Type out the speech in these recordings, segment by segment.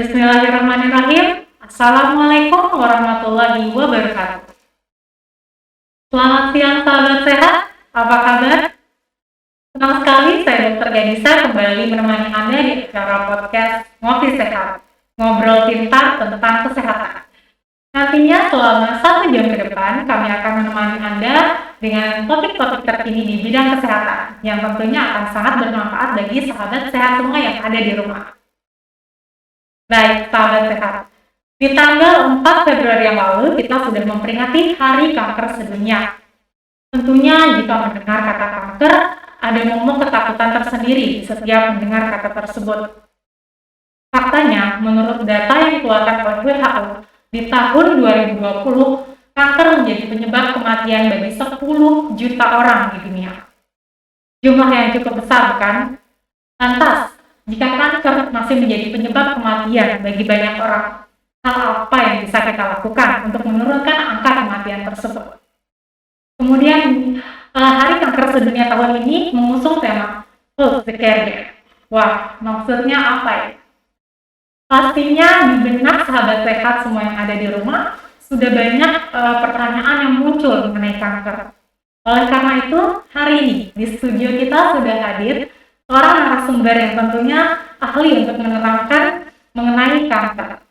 Bismillahirrahmanirrahim. Assalamualaikum warahmatullahi wabarakatuh. Selamat siang sahabat sehat, apa kabar? Senang sekali saya Dr. Gadisa kembali menemani Anda di acara podcast Ngopi Sehat, ngobrol pintar tentang kesehatan. Nantinya selama 1 jam ke depan kami akan menemani Anda dengan topik-topik terkini di bidang kesehatan yang tentunya akan sangat bermanfaat bagi sahabat sehat semua yang ada di rumah. Baik, sahabat sehat. Di tanggal 4 Februari yang lalu, kita sudah memperingati Hari Kanker Sedunia. Tentunya jika mendengar kata kanker, ada momok ketakutan tersendiri setiap mendengar kata tersebut. Faktanya, menurut data yang dikeluarkan oleh WHO, di tahun 2020, kanker menjadi penyebab kematian bagi 10 juta orang di dunia. Jumlah yang cukup besar, bukan? Lantas, jika kanker masih menjadi penyebab kematian bagi banyak orang, hal apa yang bisa kita lakukan untuk menurunkan angka kematian tersebut? Kemudian, Hari Kanker Sedunia tahun ini mengusung tema Health the Care. Wah, maksudnya apa ya? Pastinya di benak sahabat sehat semua yang ada di rumah, sudah banyak pertanyaan yang muncul mengenai kanker. Oleh karena itu, hari ini di studio kita sudah hadir seorang narasumber yang tentunya ahli untuk menerangkan mengenai kanker.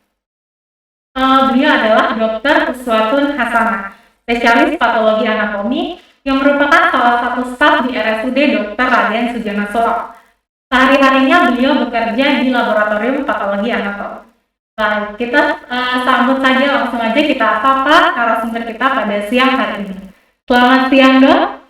Beliau adalah Dr. Uswatun Hasanah, spesialis patologi anatomi yang merupakan salah satu staf di RSUD Dr. Raden Sudjono Solo. Sehari-harinya beliau bekerja di laboratorium patologi anatomi. Baik, kita sambut saja langsung aja kita sapa narasumber kita pada siang hari ini. Selamat siang, Dok.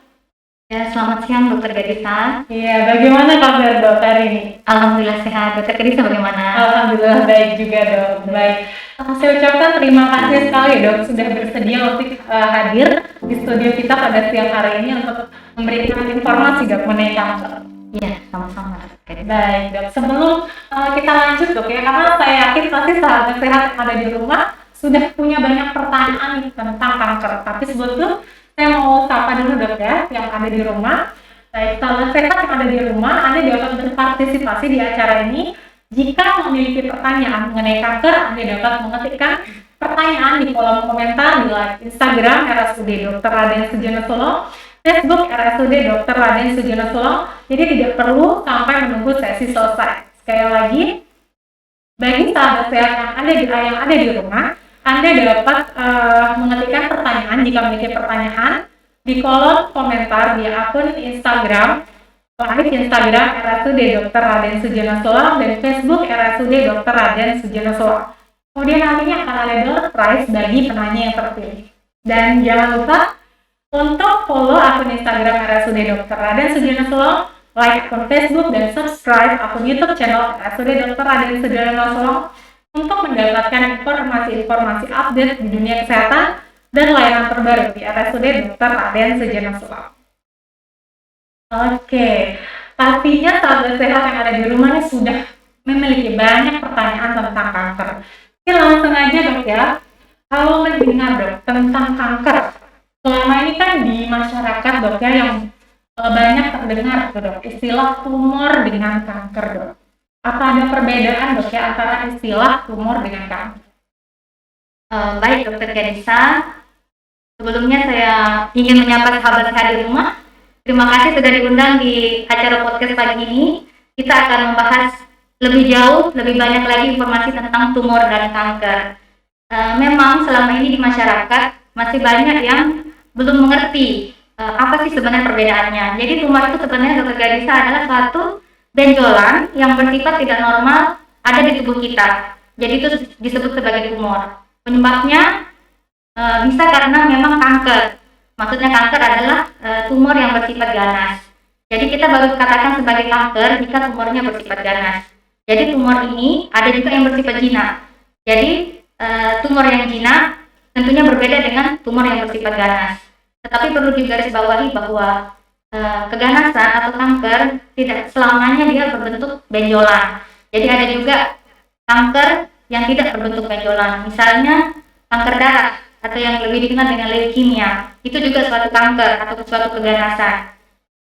Ya, selamat siang Dr. Gadisa. Iya, bagaimana kabar Dok hari ini? Alhamdulillah sehat. Dr. Gadisa bagaimana? Alhamdulillah baik juga Dok. Baik. Saya ucapkan terima kasih sekali Dok sudah bersedia untuk hadir di studio kita pada siang hari ini untuk memberikan informasi Dok mengenai kanker. Iya, sama-sama. Baik Dok. Sebelum kita lanjut Dok ya, karena saya yakin pasti sahabat sehat yang ada di rumah sudah punya banyak pertanyaan tentang kanker. Tapi sebelum saya mau sapa dulu Dok ya, yang ada di rumah. Baik, sahabat sehat yang ada di rumah, Anda dapat berpartisipasi di acara ini. Jika memiliki pertanyaan mengenai kanker, Anda dapat mengetikkan pertanyaan di kolom komentar di live Instagram RSUD Dr. Raden Sudjono Solo, Facebook RSUD Dr. Raden Sudjono Solo. Jadi tidak perlu sampai menunggu sesi selesai. Sekali lagi, bagi sahabat sehat yang ada di rumah, Anda dapat mengetikkan pertanyaan jika memiliki pertanyaan di kolom komentar di akun Instagram RSUD Dr. Raden Sudjono Solo dan Facebook RSUD Dr. Raden Sudjono Solo. Kemudian nantinya akan ada door prize bagi penanya yang terpilih. Dan jangan lupa untuk follow akun Instagram RSUD Dr. Raden Sudjono Solo, like akun Facebook dan subscribe akun YouTube channel RSUD Dr. Raden Sudjono Solo untuk mendapatkan informasi-informasi update di dunia kesehatan dan layanan terbaru di RSUD Dr. Raden Sudjono Solo. Oke, pastinya sahabat sehat yang ada di rumah ini sudah memiliki banyak pertanyaan tentang kanker. Oke, langsung aja Dok ya. Kalau mendengar Dok tentang kanker, selama ini kan di masyarakat Dok ya yang banyak terdengar Dok istilah tumor dengan kanker Dok. Apa ada perbedaan Dok ya antara istilah tumor dengan kanker? Baik Dr. Gadisa, sebelumnya saya ingin menyapa sahabat sehat di rumah. Terima kasih sudah diundang di acara podcast pagi ini. Kita akan membahas lebih jauh, lebih banyak lagi informasi tentang tumor dan kanker. Memang selama ini di masyarakat masih banyak yang belum mengerti apa sih sebenarnya perbedaannya. Jadi tumor itu sebenarnya Dr. Gadisa adalah suatu benjolan yang bersifat tidak normal ada di tubuh kita. Jadi itu disebut sebagai tumor. Penyebabnya bisa karena memang kanker. Maksudnya kanker adalah tumor yang bersifat ganas. Jadi kita baru katakan sebagai kanker jika tumornya bersifat ganas. Jadi tumor ini ada juga yang bersifat jinak. Jadi tumor yang jinak tentunya berbeda dengan tumor yang bersifat ganas. Tetapi perlu digarisbawahi bahwa keganasan atau kanker tidak selamanya dia berbentuk benjolan. Jadi ada juga kanker yang tidak berbentuk benjolan. Misalnya kanker darah atau yang lebih dikenal dengan leukemia, itu juga suatu kanker atau suatu keganasan.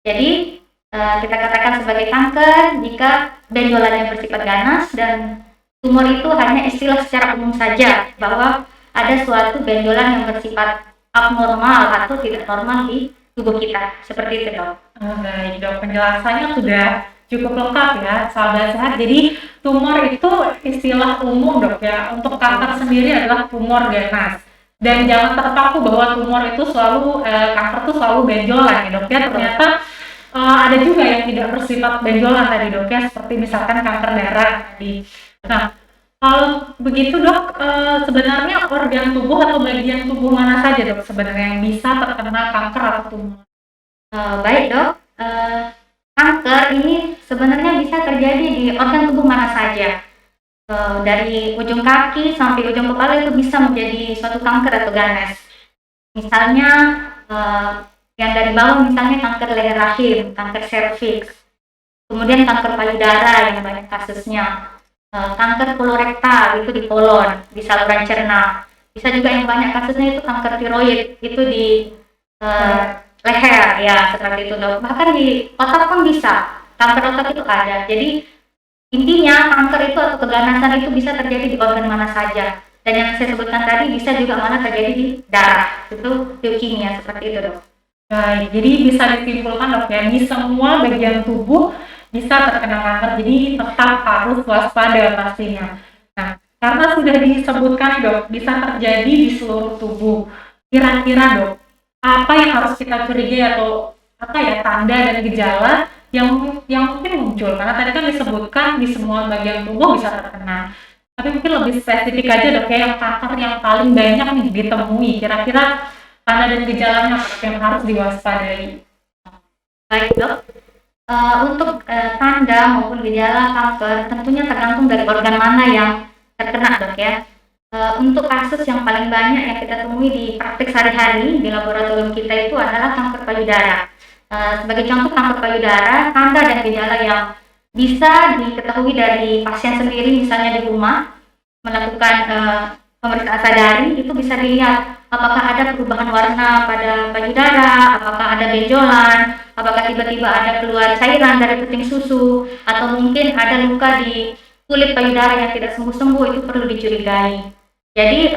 Jadi kita katakan sebagai kanker jika benjolannya bersifat ganas dan tumor itu hanya istilah secara umum saja bahwa ada suatu benjolan yang bersifat abnormal atau tidak normal di tubuh kita. Seperti itu, Dok. Baik dok, penjelasannya sudah cukup lengkap ya, sahabat sehat. Jadi tumor itu istilah umum dok ya. Untuk kanker sendiri adalah tumor ganas. Dan jangan terpaku bahwa tumor itu selalu kanker itu selalu benjolan ya dok ya. Ternyata ada juga yang tidak bersifat benjolan tadi dok ya, seperti misalkan kanker darah tadi. Nah, kalau begitu dok, sebenarnya organ tubuh atau bagian tubuh mana saja dok sebenarnya yang bisa terkena kanker atau tumor? Baik, Dok. Kanker ini sebenarnya bisa terjadi di organ tubuh mana saja. Dari ujung kaki sampai ujung kepala itu bisa menjadi suatu kanker atau ganas. Misalnya yang dari bawah misalnya kanker leher rahim, kanker serviks, kemudian kanker payudara yang banyak kasusnya, kanker kolorektal itu di kolon, di saluran cerna. Bisa juga yang banyak kasusnya itu kanker tiroid, itu di leher ya, seperti itu dok. Bahkan di otak pun bisa, kanker otak itu ada. Jadi intinya kanker itu atau keganasan itu bisa terjadi di organ mana saja. Dan yang saya sebutkan tadi bisa juga malah terjadi di darah, itu leukemia, seperti itu dok. Baik, jadi bisa disimpulkan dok ya, di semua bagian tubuh bisa terkena kanker, jadi tetap harus waspada pastinya. Nah, karena sudah disebutkan dok, bisa terjadi di seluruh tubuh. Kira-kira dok, apa yang harus kita curigai atau apa ya tanda dan gejala yang mungkin muncul? Karena tadi kan disebutkan di semua bagian tubuh bisa terkena. Tapi mungkin lebih spesifik aja dok ya, yang kanker yang paling banyak nih ditemui. Kira-kira tanda dan gejalanya apa yang harus diwaspadai? Baik dok, untuk tanda maupun gejala kanker tentunya tergantung dari organ mana yang terkena dok ya. Untuk kasus yang paling banyak yang kita temui di praktik sehari-hari di laboratorium kita itu adalah kanker payudara. Sebagai contoh kanker payudara, tanda dan gejala yang bisa diketahui dari pasien sendiri misalnya di rumah melakukan pemeriksaan sadari, itu bisa dilihat apakah ada perubahan warna pada payudara, apakah ada benjolan, apakah tiba-tiba ada keluar cairan dari puting susu, atau mungkin ada luka di kulit payudara yang tidak sembuh-sembuh, itu perlu dicurigai. Jadi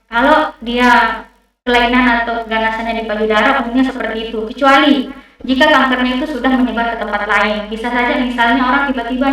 kalau dia kelainan atau keganasannya di payudara umumnya seperti itu, kecuali jika kankernya itu sudah menyebar ke tempat lain. Bisa saja misalnya orang tiba-tiba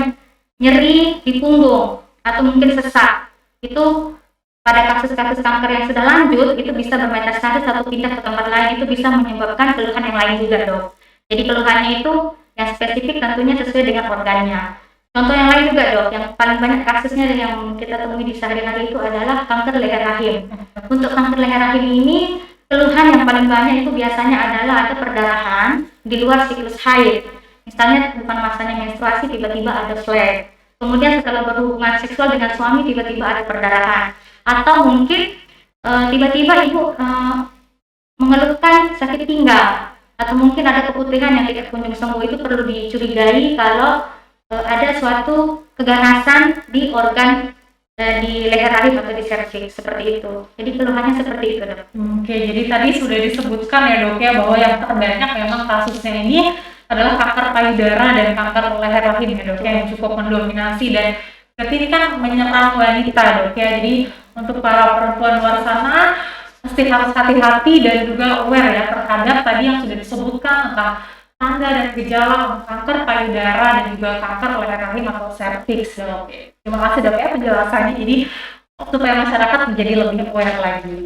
nyeri di punggung atau mungkin sesak. Itu pada kasus-kasus kanker yang sudah lanjut itu bisa bermetastasis atau pindah ke tempat lain, itu bisa menyebabkan keluhan yang lain juga dok. Jadi keluhannya itu yang spesifik tentunya sesuai dengan organnya. Contoh yang lain juga dok, yang paling banyak kasusnya yang kita temui di sehari-hari itu adalah kanker leher rahim. Untuk kanker leher rahim ini, keluhan yang paling banyak itu biasanya adalah ada perdarahan di luar siklus haid. Misalnya bukan masanya menstruasi, tiba-tiba ada flare. Kemudian setelah berhubungan seksual dengan suami, tiba-tiba ada perdarahan. Atau mungkin tiba-tiba ibu mengeluhkan sakit pinggang. Atau mungkin ada keputihan yang tidak kunjung sembuh, itu perlu dicurigai kalau ada suatu keganasan di organ di leher rahim atau di serviks, seperti itu. Jadi keluhannya seperti itu dok. Oke, jadi tadi sudah disebutkan ya dok ya bahwa yang terbanyak memang kasusnya ini adalah kanker payudara dan kanker leher rahim ya dok ya, yang cukup mendominasi, dan berarti ini kan menyerang wanita dok ya. Jadi untuk para perempuan luar sana mesti harus hati-hati dan juga aware ya terhadap tadi yang sudah disebutkan tentang tanda dan gejala kanker payudara dan juga kanker leher rahim atau serviks dok. Terima kasih dok ya penjelasannya, jadi supaya masyarakat menjadi lebih aware lagi.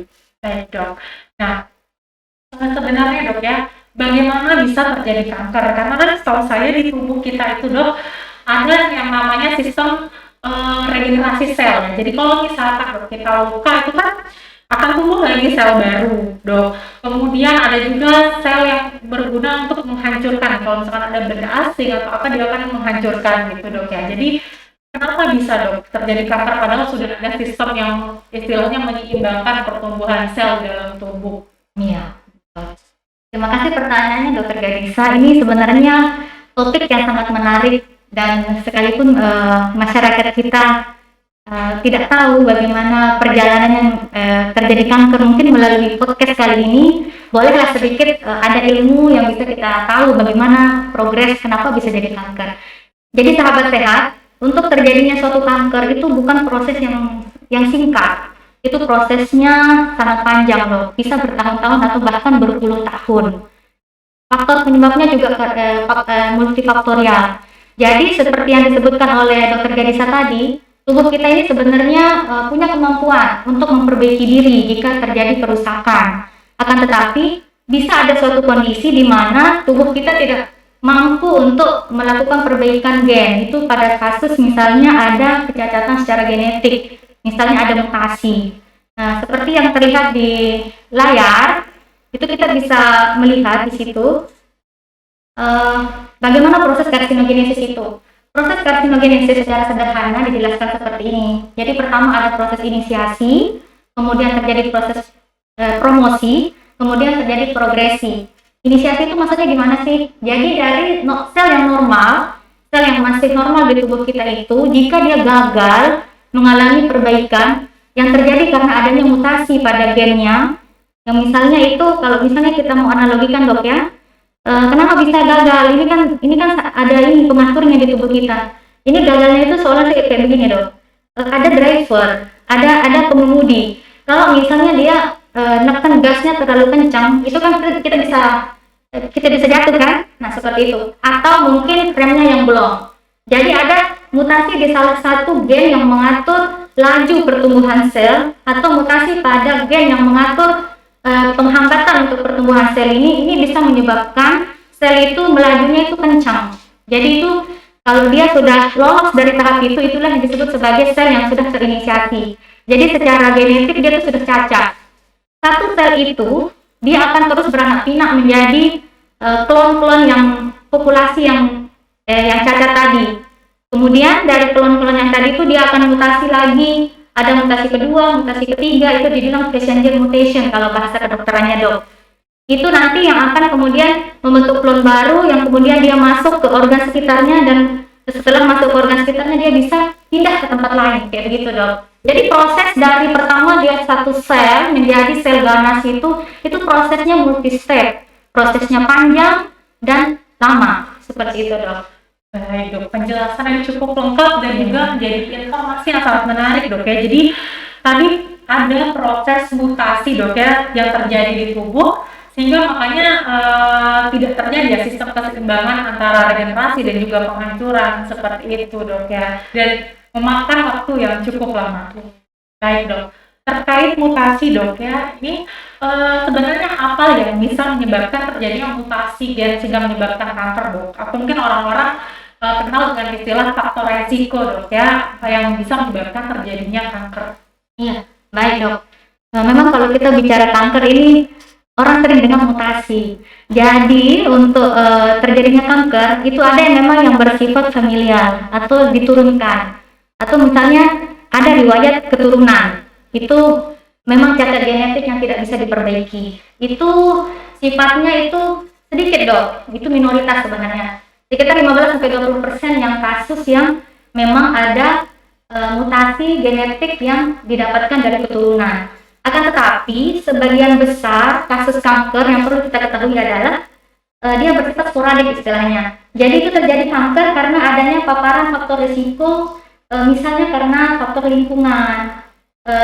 Baik dok. Nah sebenarnya dok ya, bagaimana bisa terjadi kanker? Karena kan setahu saya di tubuh kita itu dok ada yang namanya sistem regenerasi sel. Jadi kalau misalkan dok kita luka itu kan akan tumbuh lagi sel baru dok. Kemudian ada juga sel yang berguna untuk menghancurkan, kalau misalkan ada benda asing atau apa dia akan menghancurkan gitu dok ya. Jadi kenapa bisa dok terjadi kanker padahal sudah ada sistem yang istilahnya menyeimbangkan pertumbuhan sel dalam tubuh? Iya. Terima kasih pertanyaannya Dokter Gadisa. Ini sebenarnya topik yang sangat menarik, dan sekalipun masyarakat kita tidak tahu bagaimana perjalanan terjadi kanker, mungkin melalui podcast kali ini bolehlah sedikit ada ilmu yang bisa kita tahu bagaimana progres kenapa bisa jadi kanker. Jadi sahabat sehat, untuk terjadinya suatu kanker itu bukan proses yang singkat. Itu prosesnya sangat panjang loh, bisa bertahun-tahun atau bahkan berpuluh tahun. Faktor penyebabnya juga multifaktorial. Jadi seperti yang disebutkan oleh Dr. Gadisa tadi, tubuh kita ini sebenarnya punya kemampuan untuk memperbaiki diri jika terjadi kerusakan. Akan tetapi bisa ada suatu kondisi di mana tubuh kita tidak mampu untuk melakukan perbaikan gen. Itu pada kasus misalnya ada kecacatan secara genetik, misalnya ada mutasi. Nah, seperti yang terlihat di layar, itu kita bisa melihat di situ bagaimana proses karsinogenesis itu. Proses karsinogenesis secara sederhana dijelaskan seperti ini. Jadi pertama ada proses inisiasi, kemudian terjadi proses promosi, kemudian terjadi progresi. Inisiasi itu maksudnya gimana sih? Jadi dari sel yang normal, sel yang masih normal di tubuh kita itu, jika dia gagal mengalami perbaikan yang terjadi karena adanya mutasi pada gennya, yang misalnya itu kalau misalnya kita mau analogikan dok ya, kenapa bisa gagal? Ini kan ada ini pengaturnya di tubuh kita. Ini gagalnya itu seolah kayak begini dok. Ada driver, ada pengemudi. Kalau misalnya dia neken gasnya terlalu kencang, itu kan kita bisa jatuh kan? Nah seperti itu. Atau mungkin remnya yang belum. Jadi ada mutasi di salah satu gen yang mengatur laju pertumbuhan sel, atau mutasi pada gen yang mengatur penghambatan untuk pertumbuhan sel ini bisa menyebabkan sel itu melajunya itu kencang. Jadi itu kalau dia sudah lolos dari tahap itu, itulah yang disebut sebagai sel yang sudah terinisiasi. Jadi secara genetik dia itu sudah cacat. Satu sel itu dia akan terus beranak pinak menjadi klon-klon yang populasi yang cacat tadi. Kemudian dari klon-klon yang tadi itu dia akan mutasi lagi, ada mutasi kedua, mutasi ketiga, itu dibilang passenger mutation kalau bahasa kedokterannya dok. Itu nanti yang akan kemudian membentuk klon baru yang kemudian dia masuk ke organ sekitarnya, dan setelah masuk ke organ sekitarnya dia bisa pindah ke tempat lain, kayak begitu dok. Jadi proses dari pertama dia satu sel menjadi sel ganas itu prosesnya multi step, prosesnya panjang dan lama, seperti itu dok. Baik dok, penjelasan yang cukup lengkap dan juga menjadi informasi yang sangat menarik dok ya. Jadi tadi ada proses mutasi dok ya yang terjadi di tubuh, sehingga makanya tidak terjadi ya sistem keseimbangan antara regenerasi dan juga penghancuran seperti itu dok ya, dan memakan waktu yang cukup lama. Baik dok, terkait mutasi dok ya, ini sebenarnya apa yang bisa menyebabkan terjadinya mutasi gen sehingga menyebabkan kanker dok? Atau mungkin orang-orang kenal dengan istilah faktor resiko dok ya, yang bisa menyebabkan terjadinya kanker. Iya, baik dok. Memang kalau kita bicara kanker ini orang sering dengar mutasi. Jadi untuk terjadinya kanker itu ada yang memang yang bersifat familial atau diturunkan, atau misalnya ada riwayat keturunan. Itu memang cacat genetik yang tidak bisa diperbaiki. Itu sifatnya itu sedikit dok, itu minoritas sebenarnya. Sekitar 15-20% yang kasus yang memang ada mutasi genetik yang didapatkan dari keturunan. Akan tetapi sebagian besar kasus kanker yang perlu kita ketahui adalah dia bersifat sporadik istilahnya. Jadi itu terjadi kanker karena adanya paparan faktor risiko, misalnya karena faktor lingkungan,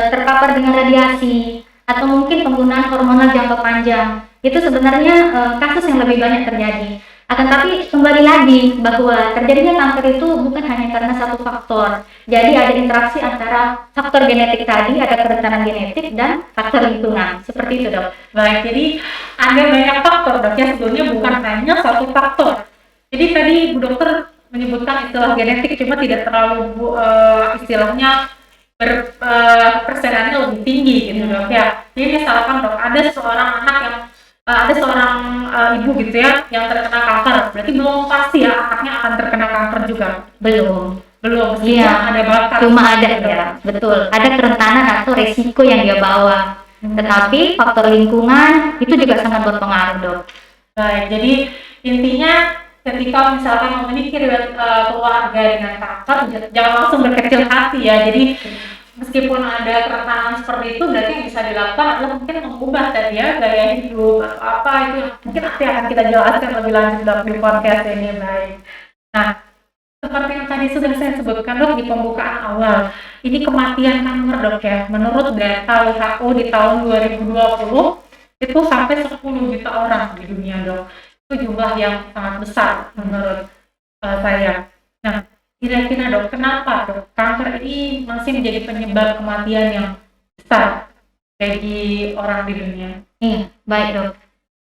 terpapar dengan radiasi, atau mungkin penggunaan hormonal jangka panjang. Itu sebenarnya kasus yang lebih banyak terjadi. Akan tapi kembali lagi bahwa terjadinya kanker itu bukan hanya karena satu faktor. Jadi ada interaksi antara faktor genetik tadi, ada kerentanan genetik dan faktor lingkungan. Seperti itu dok. Baik, jadi ada banyak faktor dok ya, sebetulnya bukan hanya satu faktor. Jadi tadi Bu Dokter menyebutkan istilah genetik, cuma tidak terlalu istilahnya persenannya lebih tinggi gitu dok ya. Jadi misalkan dok, ada seorang anak yang ada seorang ibu gitu ya yang terkena kanker, berarti belum pasti ya anaknya akan terkena kanker juga. Belum, Iya, ada bakat. Cuma ada ya, betul. Ada kerentanan atau resiko yang dia bawa. Tetapi faktor lingkungan itu juga sangat berpengaruh dok. Baik, jadi intinya ketika misalkan memiliki keluarga dengan kanker, jangan langsung berkecil hati ya. Jadi meskipun ada kerentanan seperti itu, berarti yang bisa dilakukan adalah mungkin mengubah tadi ya gaya hidup atau apa itu yang mungkin nanti akan kita jelaskan lebih lanjut dalam di podcast ini. Baik. Nah, Seperti yang tadi sudah saya sebutkan dok di pembukaan awal, ini kematian kanker dok ya. Menurut data WHO di tahun 2020 itu sampai 10 juta orang di dunia dok. Itu jumlah yang sangat besar menurut saya. Nah, kira-kira dok, kenapa dok kanker ini masih menjadi penyebab kematian yang besar bagi orang di dunia? Iya, baik dok.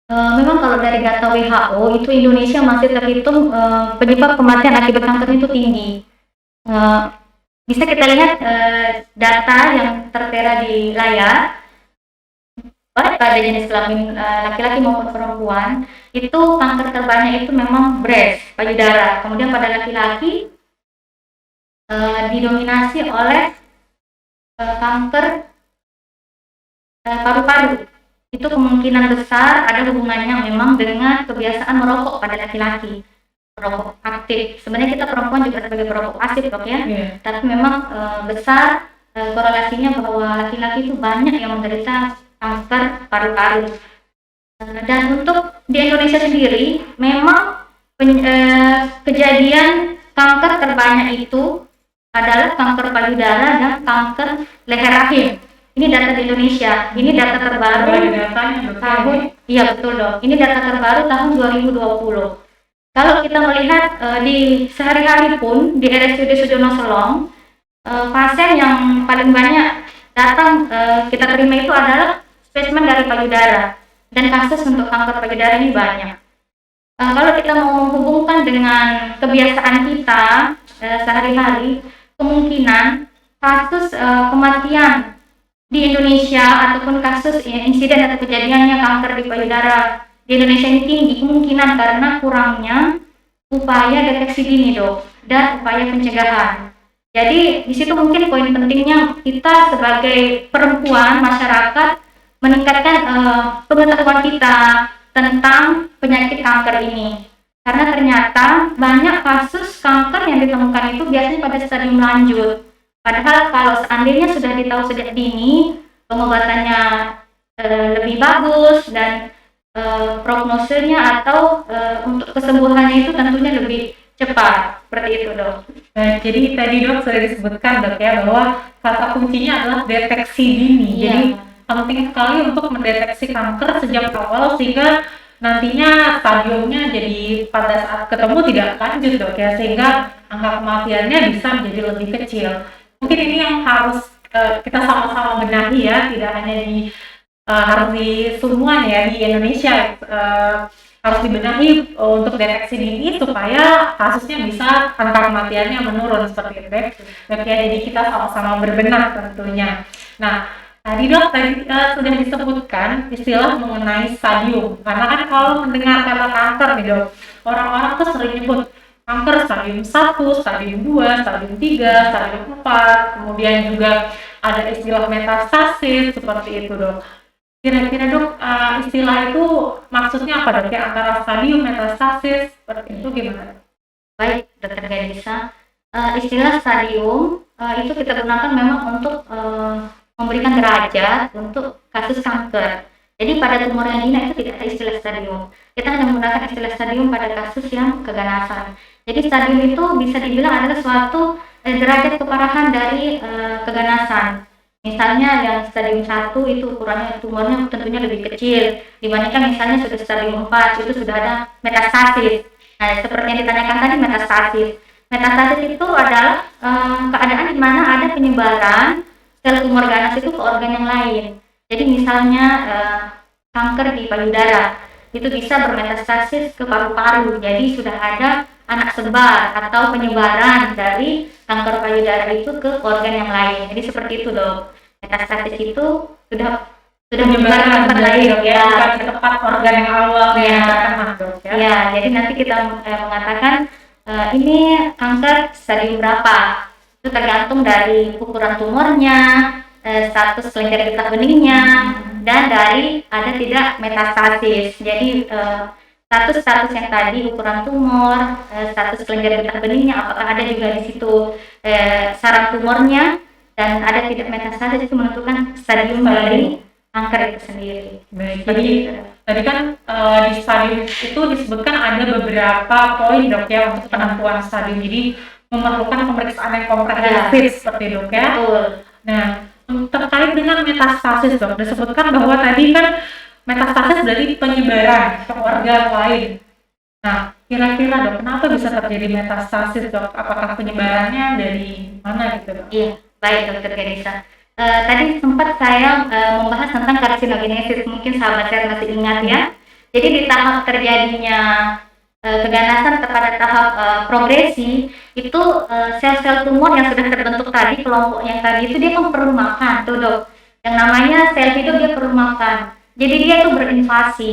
Memang kalau dari data WHO itu Indonesia masih terhitung penyebab kematian akibat kanker itu tinggi. Bisa kita lihat data yang tertera di layar, baik pada jenis kelamin laki-laki maupun perempuan, itu kanker terbanyak itu memang breast, payudara. Kemudian pada laki-laki didominasi oleh kanker paru-paru. Itu kemungkinan besar ada hubungannya memang dengan kebiasaan merokok pada laki-laki, merokok aktif. Sebenarnya kita perempuan juga sebagai perokok pasif dok ya, tapi memang besar korelasinya bahwa laki-laki itu banyak yang menderita kanker paru-paru. Dan untuk di Indonesia sendiri memang kejadian kanker terbanyak itu adalah kanker payudara dan kanker leher rahim. Ini data di Indonesia. Ini data terbaru tahun, iya betul dok. Ini data terbaru tahun 2020. Kalau kita melihat di sehari-hari pun di RSUD Sujono Selong, pasien yang paling banyak datang kita terima itu adalah spesimen dari payudara, dan kasus untuk kanker payudara ini banyak. Kalau kita mau menghubungkan dengan kebiasaan kita sehari-hari, kemungkinan kasus kematian di Indonesia ataupun kasus insiden atau kejadiannya kanker di payudara di Indonesia ini tinggi, kemungkinan karena kurangnya upaya deteksi dini dok dan upaya pencegahan. Jadi di situ mungkin poin pentingnya kita sebagai perempuan masyarakat meningkatkan pengetahuan kita tentang penyakit kanker ini, karena ternyata banyak kasus kanker yang ditemukan itu biasanya pada stadium lanjut. Padahal kalau seandainya sudah ditahu sejak dini, pengobatannya lebih bagus dan prognosenya atau untuk kesembuhannya itu tentunya lebih cepat. Seperti itu dok. Nah, jadi tadi dok sudah disebutkan dok ya bahwa kata kuncinya adalah deteksi dini. Iya. Jadi penting sekali untuk mendeteksi kanker sejak awal sehingga nantinya stadiumnya jadi pada saat ketemu tidak lanjut dok ya, sehingga angka kematiannya bisa menjadi lebih kecil. Mungkin ini yang harus kita sama-sama benahi ya, tidak hanya di harus di semuanya ya di Indonesia harus dibenahi untuk deteksi dini supaya kasusnya bisa angka kematiannya menurun seperti itu dok ya. Jadi kita sama-sama berbenah tentunya. Nah, tadi dok sudah disebutkan istilah mengenai stadium, karena kan kalau mendengar kata kanker nih dok, orang-orang tuh sering nyebut kanker stadium 1, stadium 2, stadium 3, stadium 4, kemudian juga ada istilah metastasis seperti itu dok. Kira-kira dok istilah itu maksudnya apa dok ya, antara stadium metastasis seperti itu gimana? Baik dokter Ganesha, istilah stadium itu kita gunakan memang untuk memberikan derajat untuk kasus kanker. Jadi pada tumor yang dini itu tidak ada istilah stadium. Kita hanya menggunakan istilah stadium pada kasus yang keganasan. Jadi stadium itu bisa dibilang adalah suatu derajat keparahan dari keganasan. Misalnya yang stadium 1 itu ukurannya tumornya tentunya lebih kecil dibandingkan misalnya sudah stadium 4 itu sudah ada metastasis. Nah, seperti yang ditanyakan tadi metastasis. Metastasis itu adalah keadaan di mana ada penyebaran sel tumor ganas itu ke organ yang lain. Jadi misalnya kanker di payudara itu bisa bermetastasis ke paru-paru. Jadi sudah ada anak sebar atau penyebaran dari kanker payudara itu ke organ yang lain. Jadi seperti itu dok. Metastasis itu sudah menyebar ke tempat lain dok ya. Bukan ke tempat organ yang awal yang terkena dok ya. Ya, jadi nanti kita mengatakan ini kanker stadium berapa. Itu tergantung dari ukuran tumornya, status kelenjar getah benihnya, dan dari ada tidak metastasis. Jadi status yang tadi ukuran tumor, status kelenjar getah benihnya, apakah ada juga di situ sarang tumornya, dan ada tidak metastasis itu menentukan stadium dari kanker itu sendiri. Baik, jadi Tadi kan di stadium itu disebutkan ada beberapa poin dok ya untuk penentuan stadium. Jadi memerlukan pemeriksaan yang komprehensif seperti dok ya. Betul. Nah, terkait dengan metastasis dok, disebutkan bahwa tadi kan metastasis berarti penyebaran ke organ lain. Nah, kira-kira dok, kenapa bisa terjadi metastasis dok? Apakah penyebarannya dari mana gitu dok? Iya, baik Dokter Ganisa. Tadi sempat saya membahas tentang karsinogenesis, mungkin sahabat saya masih ingat ya. Jadi di tahap terjadinya keganasan kepada tahap progresi itu sel-sel tumor yang sudah terbentuk tadi, kelompok yang tadi itu dia kan perlu makan tuh dok. Yang namanya sel hidup dia perlu makan. Jadi dia itu berinvasi.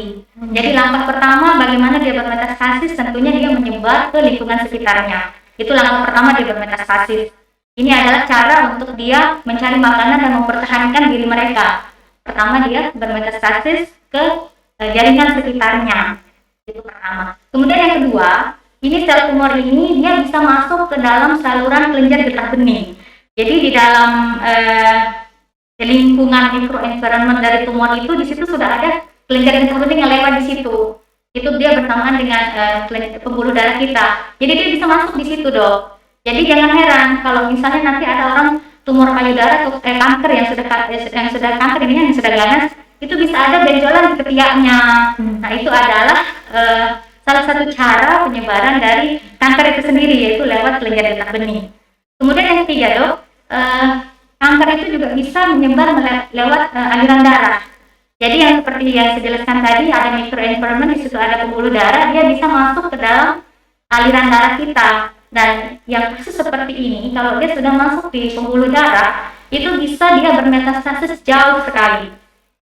Jadi langkah pertama bagaimana dia bermetastasis, tentunya dia menyebar ke lingkungan sekitarnya. Itu langkah pertama dia bermetastasis. Ini adalah cara untuk dia mencari makanan dan mempertahankan diri mereka. Pertama dia bermetastasis ke jaringan sekitarnya. Itu pertama. Kemudian yang kedua, ini sel tumor ini dia bisa masuk ke dalam saluran kelenjar getah bening. Jadi di dalam lingkungan microenvironment dari tumor itu, di situ sudah ada kelenjar getah bening yang lewat di situ. Itu dia bersamaan dengan pembuluh darah kita. Jadi dia bisa masuk di situ dok. Jadi jangan heran kalau misalnya nanti ada orang tumor payudara atau kanker yang sudah kanker ini yang sudah ganas, itu bisa ada benjolan di ketiaknya. Nah itu adalah salah satu cara penyebaran dari kanker itu sendiri, yaitu lewat kelenjar getah bening. Kemudian yang ketiga dok, kanker itu juga bisa menyebar lewat aliran darah. Jadi yang seperti yang saya jelaskan tadi, ada microenvironment, di situ ada pembuluh darah, dia bisa masuk ke dalam aliran darah kita. Dan yang kasus seperti ini, kalau dia sudah masuk di pembuluh darah, itu bisa dia bermetastasis jauh sekali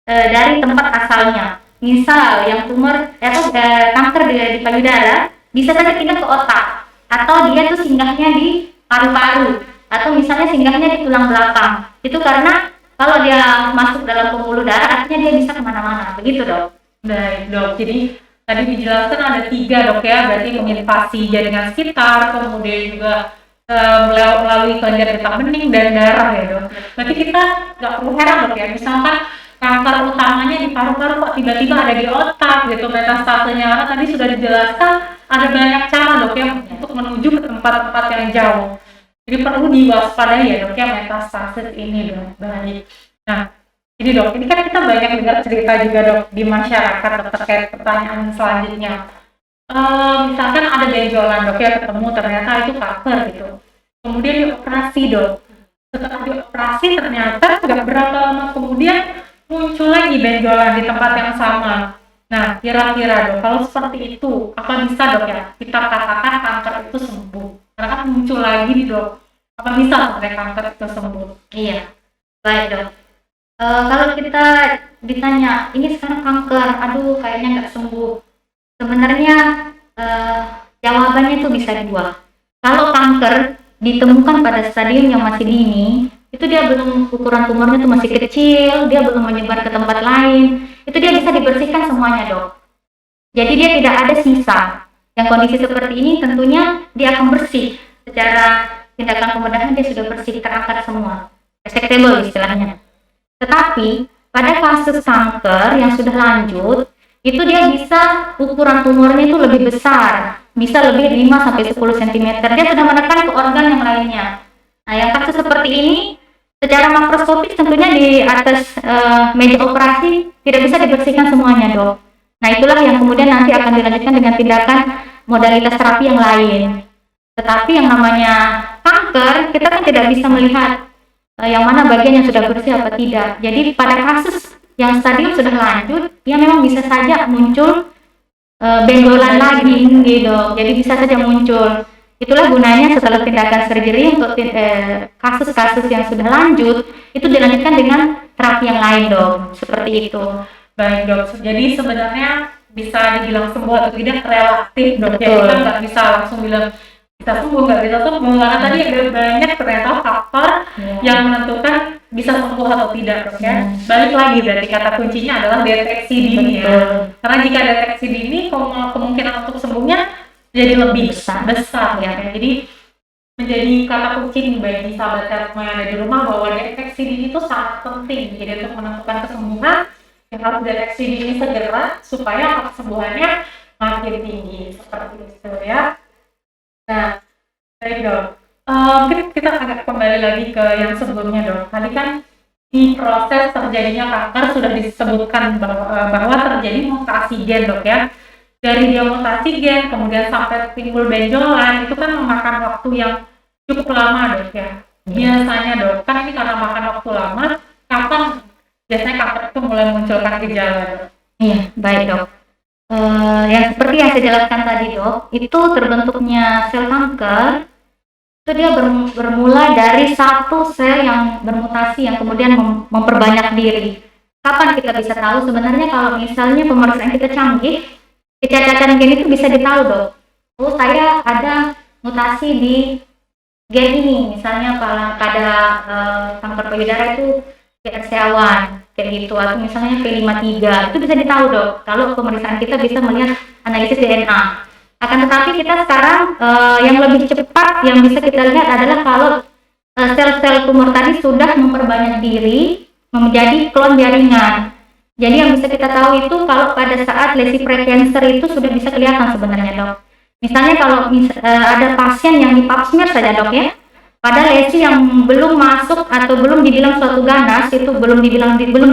dari tempat asalnya. Misal yang tumor atau kanker di payudara bisa saja pindah ke otak, atau dia tuh singgahnya di paru-paru, atau misalnya singgahnya di tulang belakang. Itu karena kalau dia masuk dalam pembuluh darah, artinya dia bisa kemana-mana. Begitu dok. Baik dok, jadi tadi dijelaskan ada 3 dok ya, berarti menginvasi jaringan sekitar, kemudian juga melalui kelenjar getah bening dan darah ya dok. Berarti kita nggak perlu heran dok ya, misalkan kanker utamanya di paru-paru kok tiba-tiba ada di otak gitu metastasenya, karena tadi sudah dijelaskan ada banyak cara dok ya untuk menuju ke tempat-tempat yang jauh. Jadi perlu diwaspadai ya dok ya metastasis ini dok. Baik. Nah, ini dok, ini kan kita banyak dengar cerita juga dok di masyarakat dok, terkait pertanyaan selanjutnya. Misalkan ada benjolan dok ya, ketemu ternyata itu kanker gitu. Kemudian dioperasi dok. Setelah dioperasi ternyata nggak berapa lama kemudian muncul lagi benjolan di tempat yang sama. Nah, kira-kira dok, kalau seperti itu, apa bisa dok ya kita katakan kanker itu sembuh? Karena kan muncul lagi nih dok. Apa bisa sebenarnya kanker itu sembuh? Iya, baik dok. Kalau kita ditanya, ini sekarang kanker, aduh kayaknya nggak sembuh. Sebenarnya jawabannya itu bisa 2. Kalau kanker ditemukan pada stadium yang masih dini, itu dia belum, ukuran tumornya itu masih kecil, dia belum menyebar ke tempat lain, itu dia bisa dibersihkan semuanya dok. Jadi dia tidak ada sisa. Yang kondisi seperti ini tentunya dia akan bersih. Secara tindakan pembedahan dia sudah bersih, terangkat semua. Resectable istilahnya. Tetapi pada kasus kanker yang sudah lanjut, itu dia bisa ukuran tumornya itu lebih besar, bisa lebih 5-10 cm. Dia sudah menekan ke organ yang lainnya. Nah, yang kasus seperti ini secara makroskopis tentunya di atas meja operasi tidak bisa dibersihkan semuanya dok. Nah itulah yang kemudian nanti akan dilanjutkan dengan tindakan modalitas terapi yang lain. Tetapi yang namanya kanker, kita kan tidak bisa melihat yang mana bagian yang sudah bersih apa tidak. Jadi pada kasus yang stadium sudah lanjut, ya memang bisa saja muncul benjolan lagi gitu. Jadi bisa saja muncul. Itulah gunanya setelah tindakan surgery untuk kasus-kasus yang sudah lanjut itu dilanjutkan dengan terapi yang lain dok. Seperti itu. Baik dok. Jadi sebenarnya bisa dibilang sembuh atau tidak relatif dok. Ya kita nggak bisa langsung bilang bisa sembuh, nggak bisa sembuh, karena tadi ada banyak ternyata faktor yang menentukan bisa sembuh atau tidak dok ya. Balik lagi berarti kata kuncinya adalah deteksi dini ya. Karena jika deteksi dini kemungkinan untuk sembuhnya jadi lebih besar ya. Jadi menjadi kata kunci nih bagi sahabat yang ada di rumah bahwa deteksi dini itu sangat penting. Jadi untuk menentukan kesembuhan yang harus deteksi dini segera supaya kesembuhannya makin tinggi seperti itu ya. Nah, baik dok. Mungkin kita agak kembali lagi ke yang sebelumnya dok. Tadi kan di proses terjadinya kanker sudah disebutkan bahwa terjadi mutasi gen dok ya. Dari dia mutasi gen kemudian sampai timbul benjolan itu kan memakan waktu yang cukup lama dok ya. Biasanya dok, kan ini karena makan waktu lama, kapan biasanya kanker itu mulai munculkan gejala dok? Iya, baik dok. Yang seperti yang saya jelaskan tadi dok, itu terbentuknya sel kanker itu dia bermula dari satu sel yang bermutasi yang kemudian memperbanyak diri. Kapan kita bisa tahu? Sebenarnya kalau misalnya pemeriksaan kita canggih, kecacatan gen itu bisa ditahu dok. Oh, saya ada mutasi di gen ini, misalnya pada kanker payudara itu BRCA1 kayak gitu, atau misalnya P53, itu bisa ditahu dok kalau pemeriksaan kita bisa melihat analisis DNA. Akan tetapi kita sekarang yang lebih cepat yang bisa kita lihat adalah kalau sel-sel tumor tadi sudah memperbanyak diri menjadi klon jaringan. Jadi yang bisa kita tahu itu kalau pada saat lesi precancer itu sudah bisa kelihatan sebenarnya dok. Misalnya kalau ada pasien yang di pap smear saja dok ya, pada lesi yang belum masuk atau belum dibilang suatu ganas, itu belum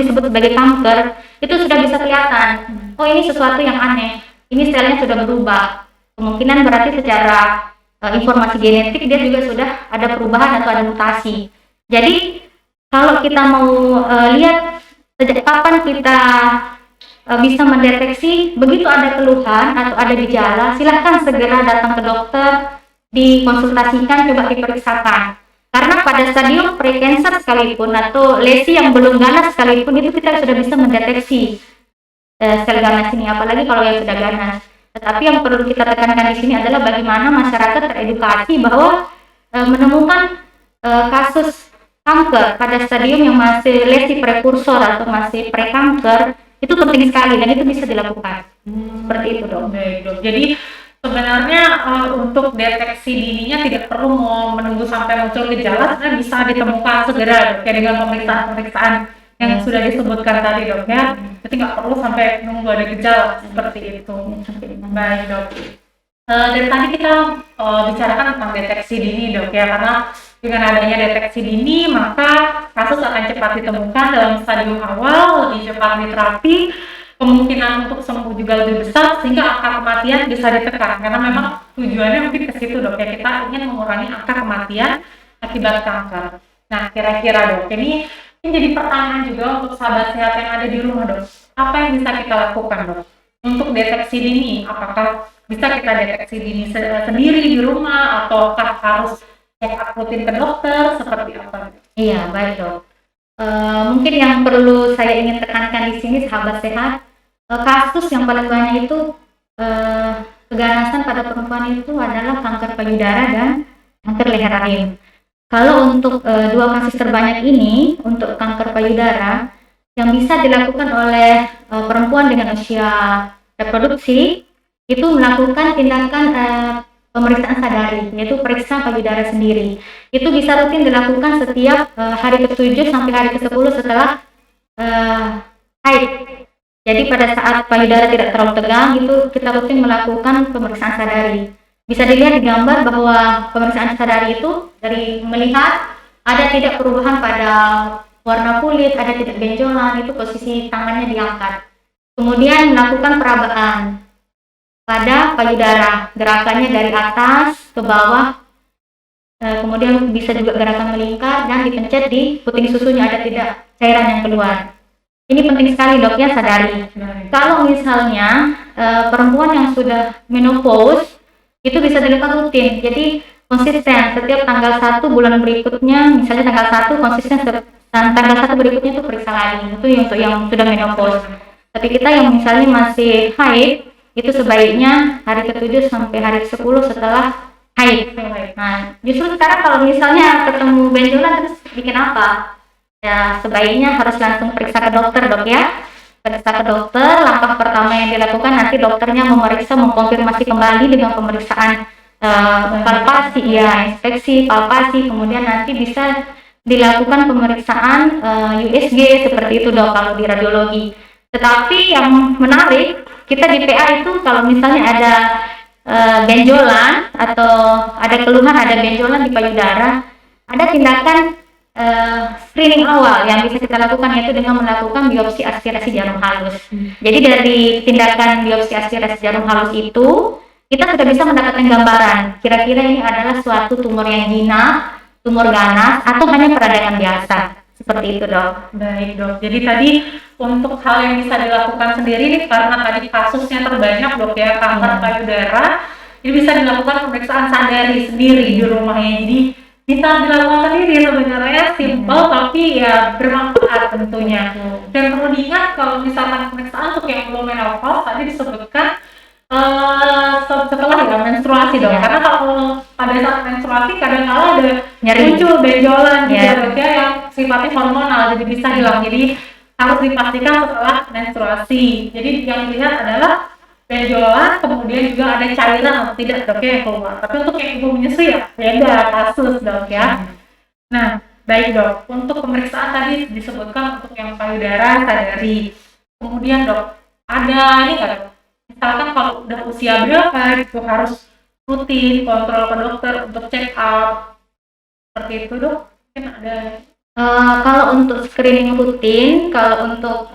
disebut sebagai kanker, itu sudah bisa kelihatan. Oh, ini sesuatu yang aneh. Ini selnya sudah berubah. Kemungkinan berarti secara informasi genetik dia juga sudah ada perubahan atau ada mutasi. Jadi kalau kita mau lihat sejak kapan kita bisa mendeteksi, begitu ada keluhan atau ada gejala, silahkan segera datang ke dokter, dikonsultasikan, coba diperiksakan. Karena pada stadium precancer sekalipun atau lesi yang belum ganas sekalipun itu kita sudah bisa mendeteksi sel ganas ini, apalagi kalau yang sudah ganas. Tetapi yang perlu kita tekankan di sini adalah bagaimana masyarakat teredukasi bahwa menemukan kasus kanker pada stadium yang masih lesi prekursor atau masih prekanker itu penting sekali dan itu bisa dilakukan. Seperti itu dok. Baik dok. Jadi sebenarnya untuk deteksi dininya tidak perlu menunggu sampai muncul gejala, sebenarnya bisa ditemukan segera dok ya dengan pemeriksaan yang sudah disebutkan tadi dok ya. Jadi nggak perlu sampai nunggu ada gejala seperti itu. Baik dok. Dari tadi kita bicarakan tentang deteksi dini dok ya, karena dengan adanya deteksi dini maka kasus akan cepat ditemukan dalam stadium awal, lebih cepat diterapi, kemungkinan untuk sembuh juga lebih besar sehingga angka kematian bisa ditekan, karena memang tujuannya mungkin ke situ dok ya, kita ingin mengurangi angka kematian akibat kanker. Nah kira-kira dok, ini jadi pertanyaan juga untuk sahabat sehat yang ada di rumah dok, apa yang bisa kita lakukan dok untuk deteksi dini? Apakah bisa kita deteksi dini sendiri di rumah ataukah harus check up rutin ke dokter, seperti apa? Iya, baik dok. Mungkin yang perlu saya ingin tekankan di sini sahabat sehat, kasus yang paling banyak itu keganasan pada perempuan itu adalah kanker payudara dan kanker leher rahim. Kalau untuk dua kasus terbanyak ini, untuk kanker payudara yang bisa dilakukan oleh perempuan dengan usia reproduksi itu melakukan tindakan pemeriksaan sadari, yaitu periksa payudara sendiri. Itu bisa rutin dilakukan setiap hari ke-7 sampai hari ke-10 setelah haid. Jadi pada saat payudara tidak terlalu tegang, itu kita rutin melakukan pemeriksaan sadari. Bisa dilihat di gambar bahwa pemeriksaan sadari itu dari melihat ada tidak perubahan pada warna kulit, ada tidak benjolan, itu posisi tangannya diangkat. Kemudian melakukan perabaan pada payudara, gerakannya dari atas ke bawah, kemudian bisa juga gerakan melingkar dan dipencet di puting susunya ada tidak cairan yang keluar. Ini penting sekali dok ya, sadari. Kalau misalnya perempuan yang sudah menopause itu bisa dilakukan rutin, jadi konsisten setiap tanggal 1 bulan berikutnya, misalnya tanggal 1 konsisten dan tanggal 1 berikutnya itu periksa lagi. Itu untuk yang sudah menopause. Tapi kita yang misalnya masih haid itu sebaiknya hari ke-7 sampai hari ke-10 setelah haid. Nah, justru sekarang kalau misalnya ketemu benjolan terus bikin apa? Ya, sebaiknya harus langsung periksa ke dokter dok ya. Periksa ke dokter, langkah pertama yang dilakukan nanti dokternya memeriksa, mengkonfirmasi kembali dengan pemeriksaan palpasi, ya, inspeksi, palpasi, kemudian nanti bisa dilakukan pemeriksaan USG seperti itu dok kalau di radiologi. Tetapi yang menarik, kita di PA itu kalau misalnya ada benjolan atau ada keluhan ada benjolan di payudara, ada tindakan screening awal yang bisa kita lakukan, yaitu dengan melakukan biopsi aspirasi jarum halus. Jadi dari tindakan biopsi aspirasi jarum halus itu kita sudah bisa mendapatkan gambaran kira-kira ini adalah suatu tumor yang jinak, tumor ganas, atau hanya peradangan biasa. Seperti itu, Dok. Baik, Dok. Jadi tadi untuk hal yang bisa dilakukan sendiri nih, karena tadi kasusnya terbanyak, Dok, ya, kanker payudara, ini bisa dilakukan pemeriksaan sadari sendiri di rumahnya. Jadi bisa dilakukan sendiri, sebenarnya simpel tapi ya bermanfaat tentunya. Dan perlu diingat kalau misalkan pemeriksaan untuk yang belum menopause tadi disebutkan setelah ya menstruasi, Dok. Karena kalau pada saat menstruasi kadang-kala ada muncul benjolan gitu, Dok, ya, yang sifatnya hormonal, jadi bisa hilang. Jadi harus dipastikan setelah menstruasi. Jadi yang dilihat adalah benjolan, kemudian juga ada cairan atau tidak, Dok, ya, yang keluar. Tapi untuk yang ibu menyusui ya beda kasus, Dok, ya. Nah, baik, Dok. Untuk pemeriksaan tadi disebutkan untuk yang payudara sadari. Kemudian, Dok, ada ini nggak, Dok? Misalkan kalau udah usia berapa itu harus rutin kontrol ke dokter untuk check up seperti itu, Dok? Mungkin ada. Kalau untuk screening rutin, kalau untuk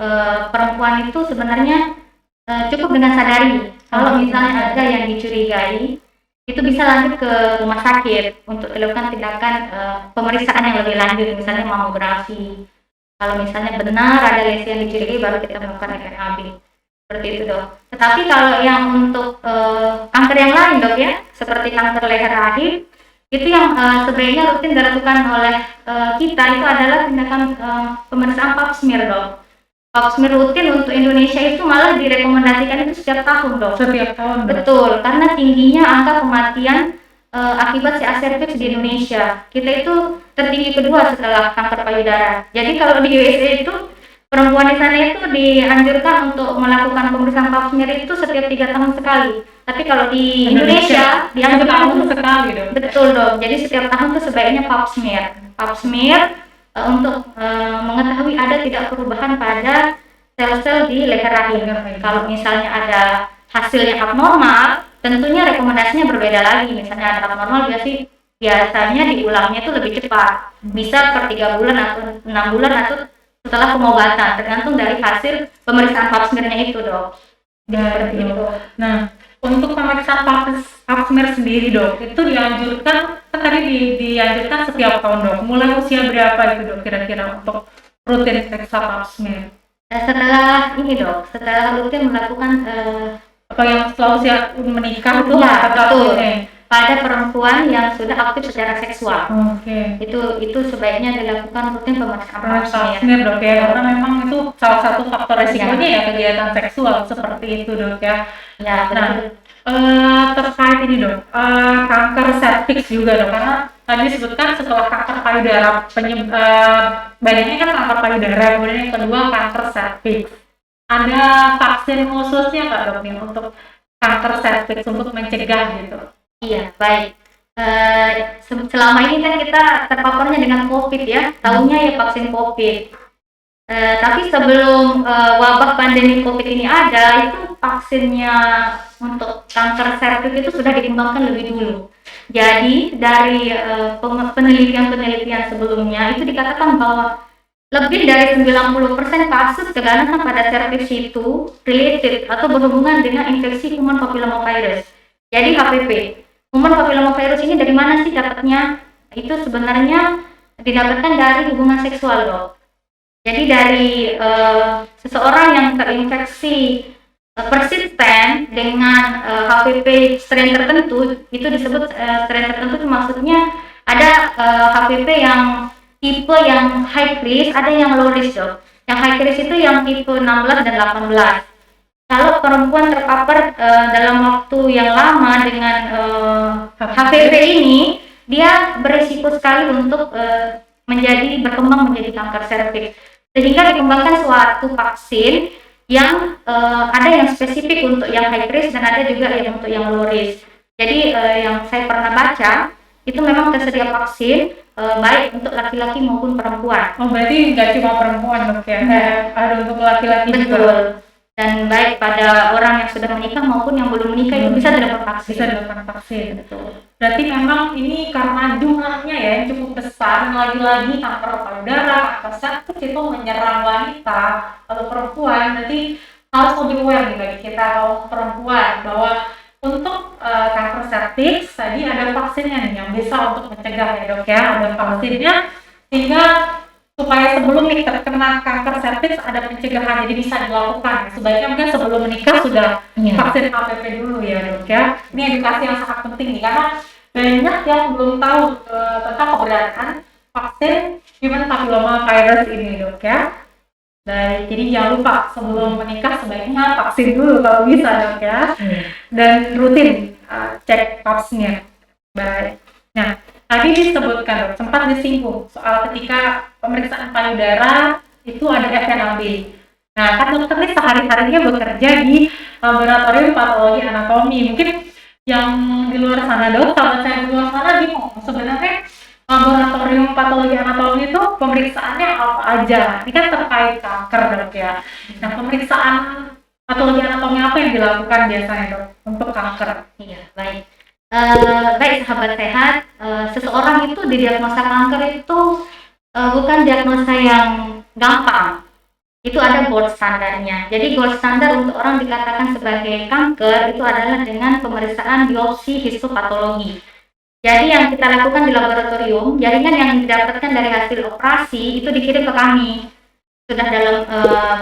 perempuan itu sebenarnya cukup dengan sadari. Kalau misalnya ada yang dicurigai, itu bisa lanjut ke rumah sakit untuk dilakukan tindakan pemeriksaan yang lebih lanjut, misalnya mamografi. Kalau misalnya benar ada lesi yang dicurigai, baru kita melakukan FNAB. Seperti itu, Dok. Tetapi kalau yang untuk kanker yang lain, Dok, ya, seperti kanker leher rahim, itu yang sebaiknya rutin dilakukan oleh kita itu adalah tindakan pemeriksaan pap smear, Dok. Pap smear rutin untuk Indonesia itu malah direkomendasikan itu setiap tahun, Dok. Setiap tahun, Dok. Betul, karena tingginya angka kematian akibat CA cervix di Indonesia. Kita itu tertinggi kedua setelah kanker payudara. Jadi kalau di USA itu perempuan di sana itu dianjurkan untuk melakukan pemeriksaan pap smear itu setiap 3 tahun sekali. Tapi kalau di Indonesia dianjurkan untuk sekali, Dok. Betul, Dok. Jadi setiap tahun itu sebaiknya pap smear. Pap smear untuk mengetahui ada tidak perubahan pada sel-sel di leher rahim. Kalau misalnya ada hasilnya abnormal, tentunya rekomendasinya berbeda lagi. Misalnya ada abnormal biasanya diulangnya itu lebih cepat. Bisa per 3 bulan atau 6 bulan atau setelah pengobatan, tergantung dari hasil pemeriksaan pap smear-nya itu, Dok. Seperti itu. Nah, untuk pemeriksaan pap smear sendiri, Dok, itu dianjurkan, kan tadi dianjurkan setiap tahun, Dok. Mulai usia berapa itu, Dok, kira-kira untuk rutin periksa pap smear? Setelah ini, Dok, setelah rutin melakukan apa yang setelah usia menikah itu? Ya, betul. Pada perempuan yang sudah aktif secara seksual. Oke. Itu sebaiknya dilakukan rutin pemeriksaan pap smear, Dok, ya, karena memang itu salah satu faktor resikonya ya kegiatan seksual seperti itu, Dok, ya. Ya, betul. Nah, terkait ini, Dok, kanker serviks juga, Dok, karena tadi disebutkan setelah kanker payudara banyaknya kan kanker payudara, kemudian yang kedua kanker serviks. Ada vaksin khususnya nggak, Dok, nih untuk kanker serviks untuk mencegah gitu? Iya, baik. Selama ini kan kita terpaparnya dengan COVID, ya, tahunya ya vaksin COVID. Tapi sebelum wabah pandemi COVID ini ada, itu vaksinnya untuk kanker serviks itu sudah dikembangkan lebih dulu. Jadi dari penelitian-penelitian sebelumnya itu dikatakan bahwa lebih dari 90% kasus keganasan pada serviks itu related atau berhubungan dengan infeksi human papillomavirus. Jadi HPV. Human papillomavirus ini dari mana sih dapatnya? Itu sebenarnya didapatkan dari hubungan seksual, Dok. Jadi dari seseorang yang terinfeksi persisten dengan HPV strain tertentu, itu disebut strain tertentu, maksudnya ada HPV yang tipe yang high risk, ada yang low risk, Dok. Yang high risk itu yang tipe 16 dan 18. Kalau perempuan terpapar dalam waktu yang lama dengan HPV ini, dia berisiko sekali untuk berkembang menjadi kanker serviks. Sehingga dikembangkan suatu vaksin yang ada yang spesifik untuk yang high risk dan ada juga yang untuk yang low risk. Jadi yang saya pernah baca itu memang tersedia vaksin baik untuk laki-laki maupun perempuan. Oh, berarti nggak cuma perempuan dok ya, ada untuk laki-laki juga. Betul. Dan baik pada orang yang sudah menikah maupun yang belum menikah itu bisa dilakukan vaksin. Bisa dilakukan vaksin. Betul. Berarti memang ini karena jumlahnya ya yang cukup besar, lagi-lagi kanker payudara, kanker cervix itu menyerang wanita atau perempuan, berarti harus lebih aware nih bagi kita kaum perempuan bahwa untuk kanker cervix tadi ada vaksinnya nih yang bisa untuk mencegah ya dok ya, ada vaksinnya sehingga supaya sebelum nih terkena kanker cervix ada pencegahan, jadi bisa dilakukan. Sebaiknya mungkin sebelum menikah sudah vaksin HPV dulu ya dok ya. Ini edukasi yang sangat penting nih karena banyak yang belum tahu tentang keberadaan vaksin human papilloma virus ini dok ya. Baik, jadi jangan lupa sebelum menikah sebaiknya vaksin dulu kalau bisa dok ya. Dan rutin cek papsnya. Baik. Nah, tadi disebutkan dok, sempat disinggung soal ketika pemeriksaan payudara itu ada FNAB. Nah, kan dokter ini sehari-harinya bekerja di laboratorium patologi anatomi. Mungkin yang di luar sana dok, sahabat saya di luar sana bingung sebenarnya laboratorium patologi anatomi itu pemeriksaannya apa aja? Ini kan terkait kanker dok ya. Nah, pemeriksaan patologi anatomi apa yang dilakukan biasanya dok untuk kanker? Iya, baik. Baik sahabat sehat, seseorang itu didiagnosa kanker itu bukan diagnosa yang gampang. Itu ada gold standarnya. Jadi gold standar untuk orang dikatakan sebagai kanker itu adalah dengan pemeriksaan biopsi histopatologi. Jadi yang kita lakukan di laboratorium, jaringan yang didapatkan dari hasil operasi itu dikirim ke kami. Sudah dalam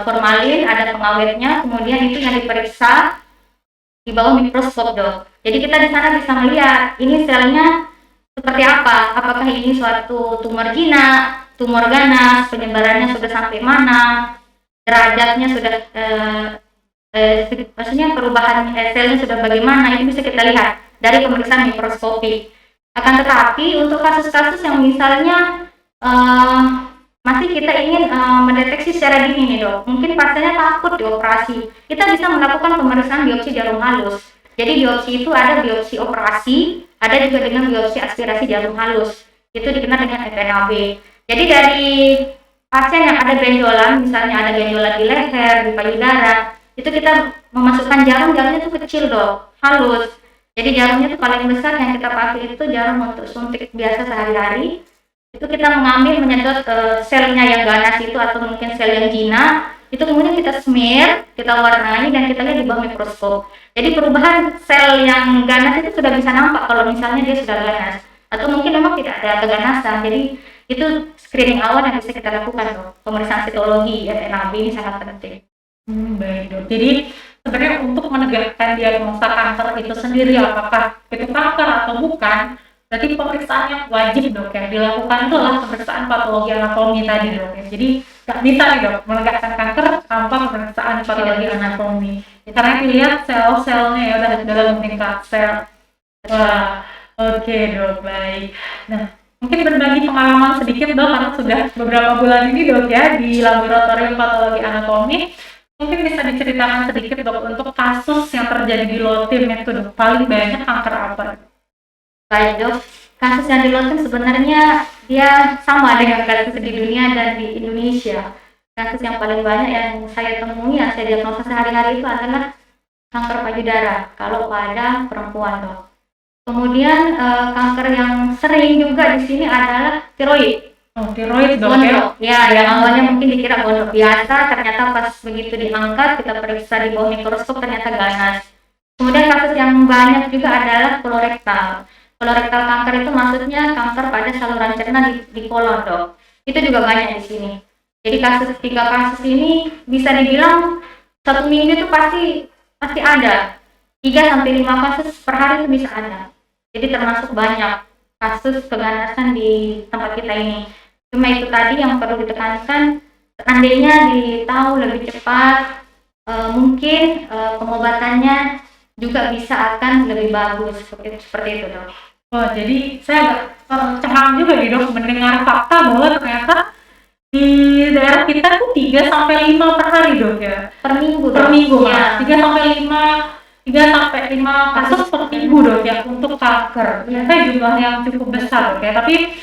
formalin, ada pengawetnya, kemudian itu yang diperiksa di bawah mikroskop dok. Jadi kita di sana bisa melihat ini selnya seperti apa, apakah ini suatu tumor jinak, tumor ganas, penyebarannya sudah sampai mana, derajatnya sudah maksudnya perubahan selnya sudah bagaimana, itu bisa kita lihat dari pemeriksaan mikroskopik. Akan tetapi untuk kasus-kasus yang misalnya masih kita ingin mendeteksi secara dini nih dok, mungkin pasiennya takut dioperasi, kita bisa melakukan pemeriksaan biopsi jarum halus. Jadi biopsi itu ada biopsi operasi, ada juga dengan biopsi aspirasi jarum halus, itu dikenal dengan FNAB. Jadi dari pasien yang ada benjolan, misalnya ada benjolan di leher, di payudara, itu kita memasukkan jarumnya itu kecil dok, halus. Jadi jarumnya itu paling besar yang kita pakai itu jarum untuk suntik biasa sehari-hari. Itu kita mengambil menyedot selnya yang ganas itu atau mungkin sel yang jinak, itu kemudian kita smear, kita warnai dan kita lihat di bawah mikroskop. Jadi perubahan sel yang ganas itu sudah bisa nampak kalau misalnya dia sudah ganas, atau mungkin memang tidak ada keganasan. Jadi itu screening awal yang bisa kita lakukan dok. Pemeriksaan sitologi FNAB ini sangat penting. Baik dok. Jadi sebenarnya untuk menegakkan diagnosa kanker itu sendiri apakah itu kanker atau bukan, berarti pemeriksaan yang wajib dok yang dilakukan itu adalah pemeriksaan patologi anatomi tadi dok ya. Jadi nggak bisa nih dok menegakkan kanker tanpa pemeriksaan patologi anatomi. Karena dilihat sel-selnya ya udah dalam tingkat sel. Wah, oke dok, baik. Nah, mungkin berbagi pengalaman sedikit dok karena sudah beberapa bulan ini dok ya di laboratorium patologi anatomi. Mungkin bisa diceritakan sedikit dok untuk kasus yang terjadi di Lotim itu dok, paling banyak kanker apa? Baik dok, kasus yang di Lotim sebenarnya dia sama dengan kasus di dunia dan di Indonesia. Kasus yang paling banyak yang saya temui, yang saya diagnosa sehari-hari itu adalah kanker payudara kalau pada perempuan dok. Kemudian kanker yang sering juga di sini adalah tiroid. Oh, tiroid dok gondok. Ya, yang awalnya mungkin dikira gondok biasa, ternyata pas begitu diangkat kita periksa di bawah mikroskop ternyata ganas. Kemudian kasus yang banyak juga adalah kolorektal. Kolorektal kanker itu maksudnya kanker pada saluran cerna di kolon dok. Itu juga banyak di sini. Jadi tiga kasus ini bisa dibilang satu minggu itu pasti ada 3 sampai 5 kasus per hari itu bisa ada. Jadi termasuk banyak kasus keganasan di tempat kita ini. Cuma itu tadi yang perlu ditekankan, seandainya ditahu lebih cepat, mungkin pengobatannya juga bisa akan lebih bagus seperti itu dok. Oh, jadi saya agak tercengang juga nih dok mendengar fakta bahwa ternyata di daerah kita tuh 3 sampai 5 per hari dok ya. Per minggu ya. 3 sampai 5 kasus per minggu dok ya untuk kanker. Ternyata jumlah yang cukup besar dok ya. Tapi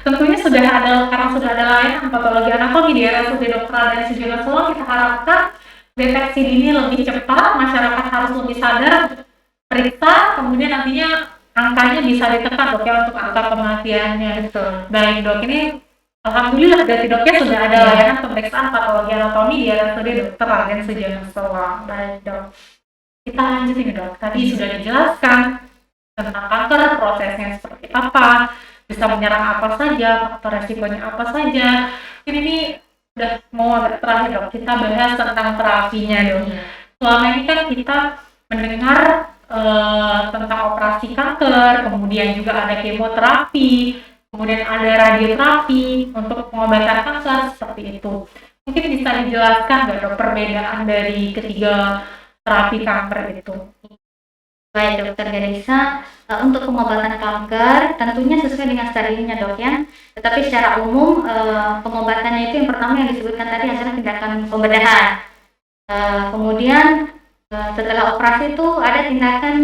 Tentunya karena sudah ada layanan patologi anatomi di RSUD Dr. Raden Sujono, kita harapkan deteksi dini lebih cepat, masyarakat harus lebih sadar periksa, kemudian nantinya angkanya bisa ditekan dok ya untuk angka kematiannya. Betul. Baik dok, ini alhamdulillah dari doknya sudah ada layanan pemeriksaan patologi anatomi di RSUD Dr. Raden Sujono. Baik dok, kita lanjut ini dok. Tadi sudah dijelaskan tentang kanker, prosesnya seperti apa, bisa menyerang apa saja, faktor resikonya apa saja. Ini udah mau agak terakhir dok, kita bahas tentang terapinya dok. Selama ini kan kita mendengar tentang operasi kanker, kemudian juga ada kemoterapi, kemudian ada radioterapi untuk pengobatan kanker seperti itu. Mungkin bisa dijelaskan nggak dok perbedaan dari ketiga terapi kanker itu? Baik dokter Ganesha, untuk pengobatan kanker tentunya sesuai dengan stadiumnya dok ya. Tetapi secara umum pengobatannya itu yang pertama yang disebutkan tadi adalah tindakan pembedahan. Kemudian setelah operasi itu ada tindakan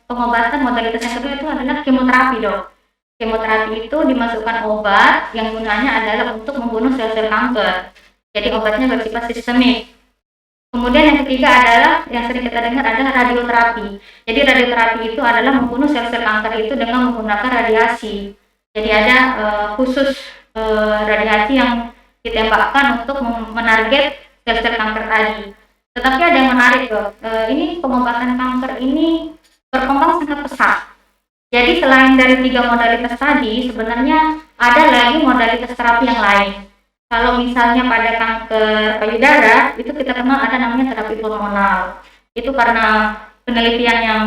pengobatan modalitas yang kedua itu adalah kemoterapi dok. Kemoterapi itu dimasukkan obat yang gunanya adalah untuk membunuh sel-sel kanker. Jadi obatnya bersifat sistemik. Kemudian yang ketiga adalah yang sering kita dengar adalah radioterapi. Jadi radioterapi itu adalah membunuh sel-sel kanker itu dengan menggunakan radiasi. Jadi ada khusus radiasi yang ditembakkan untuk menarget sel-sel kanker tadi. Tetapi ada yang menarik dok, ini pengobatan kanker ini berkembang sangat pesat. Jadi selain dari 3 modalitas tadi, sebenarnya ada lagi modalitas terapi yang lain. Kalau misalnya pada kanker payudara, itu kita kenal ada namanya terapi hormonal. Itu karena penelitian yang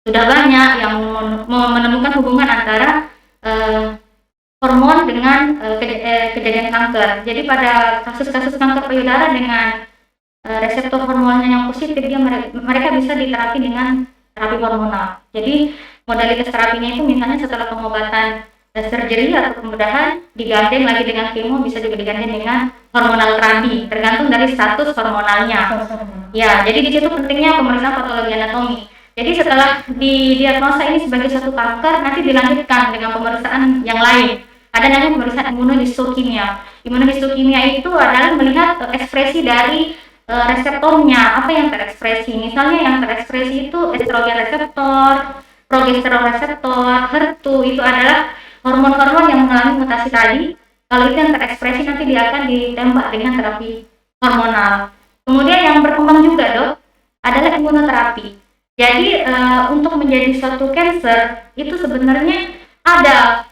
sudah banyak yang menemukan hubungan antara hormon dengan kejadian kanker. Jadi pada kasus-kasus kanker payudara dengan reseptor hormonnya yang positif, mereka bisa diterapi dengan terapi hormonal. Jadi modalitas terapinya itu misalnya setelah pengobatan surgery atau pembedahan digandeng lagi dengan kemo, bisa juga digandeng dengan hormonal terapi, tergantung dari status hormonalnya. Ya, jadi di situ pentingnya pemeriksaan patologi anatomi. Jadi setelah didiagnosa ini sebagai suatu kanker, nanti dilanjutkan dengan pemeriksaan yang lain. Ada namanya pemeriksaan imunohistokimia. Imunohistokimia itu adalah melihat ekspresi dari reseptornya, apa yang terekspresi. Misalnya yang terekspresi itu estrogen reseptor, progesteron reseptor, HER2, itu adalah hormon-hormon yang mengalami mutasi tadi. Kalau itu yang terekspresi, nanti dia akan ditembak dengan terapi hormonal. Kemudian yang berkembang juga dok adalah imunoterapi. Jadi untuk menjadi suatu cancer itu sebenarnya ada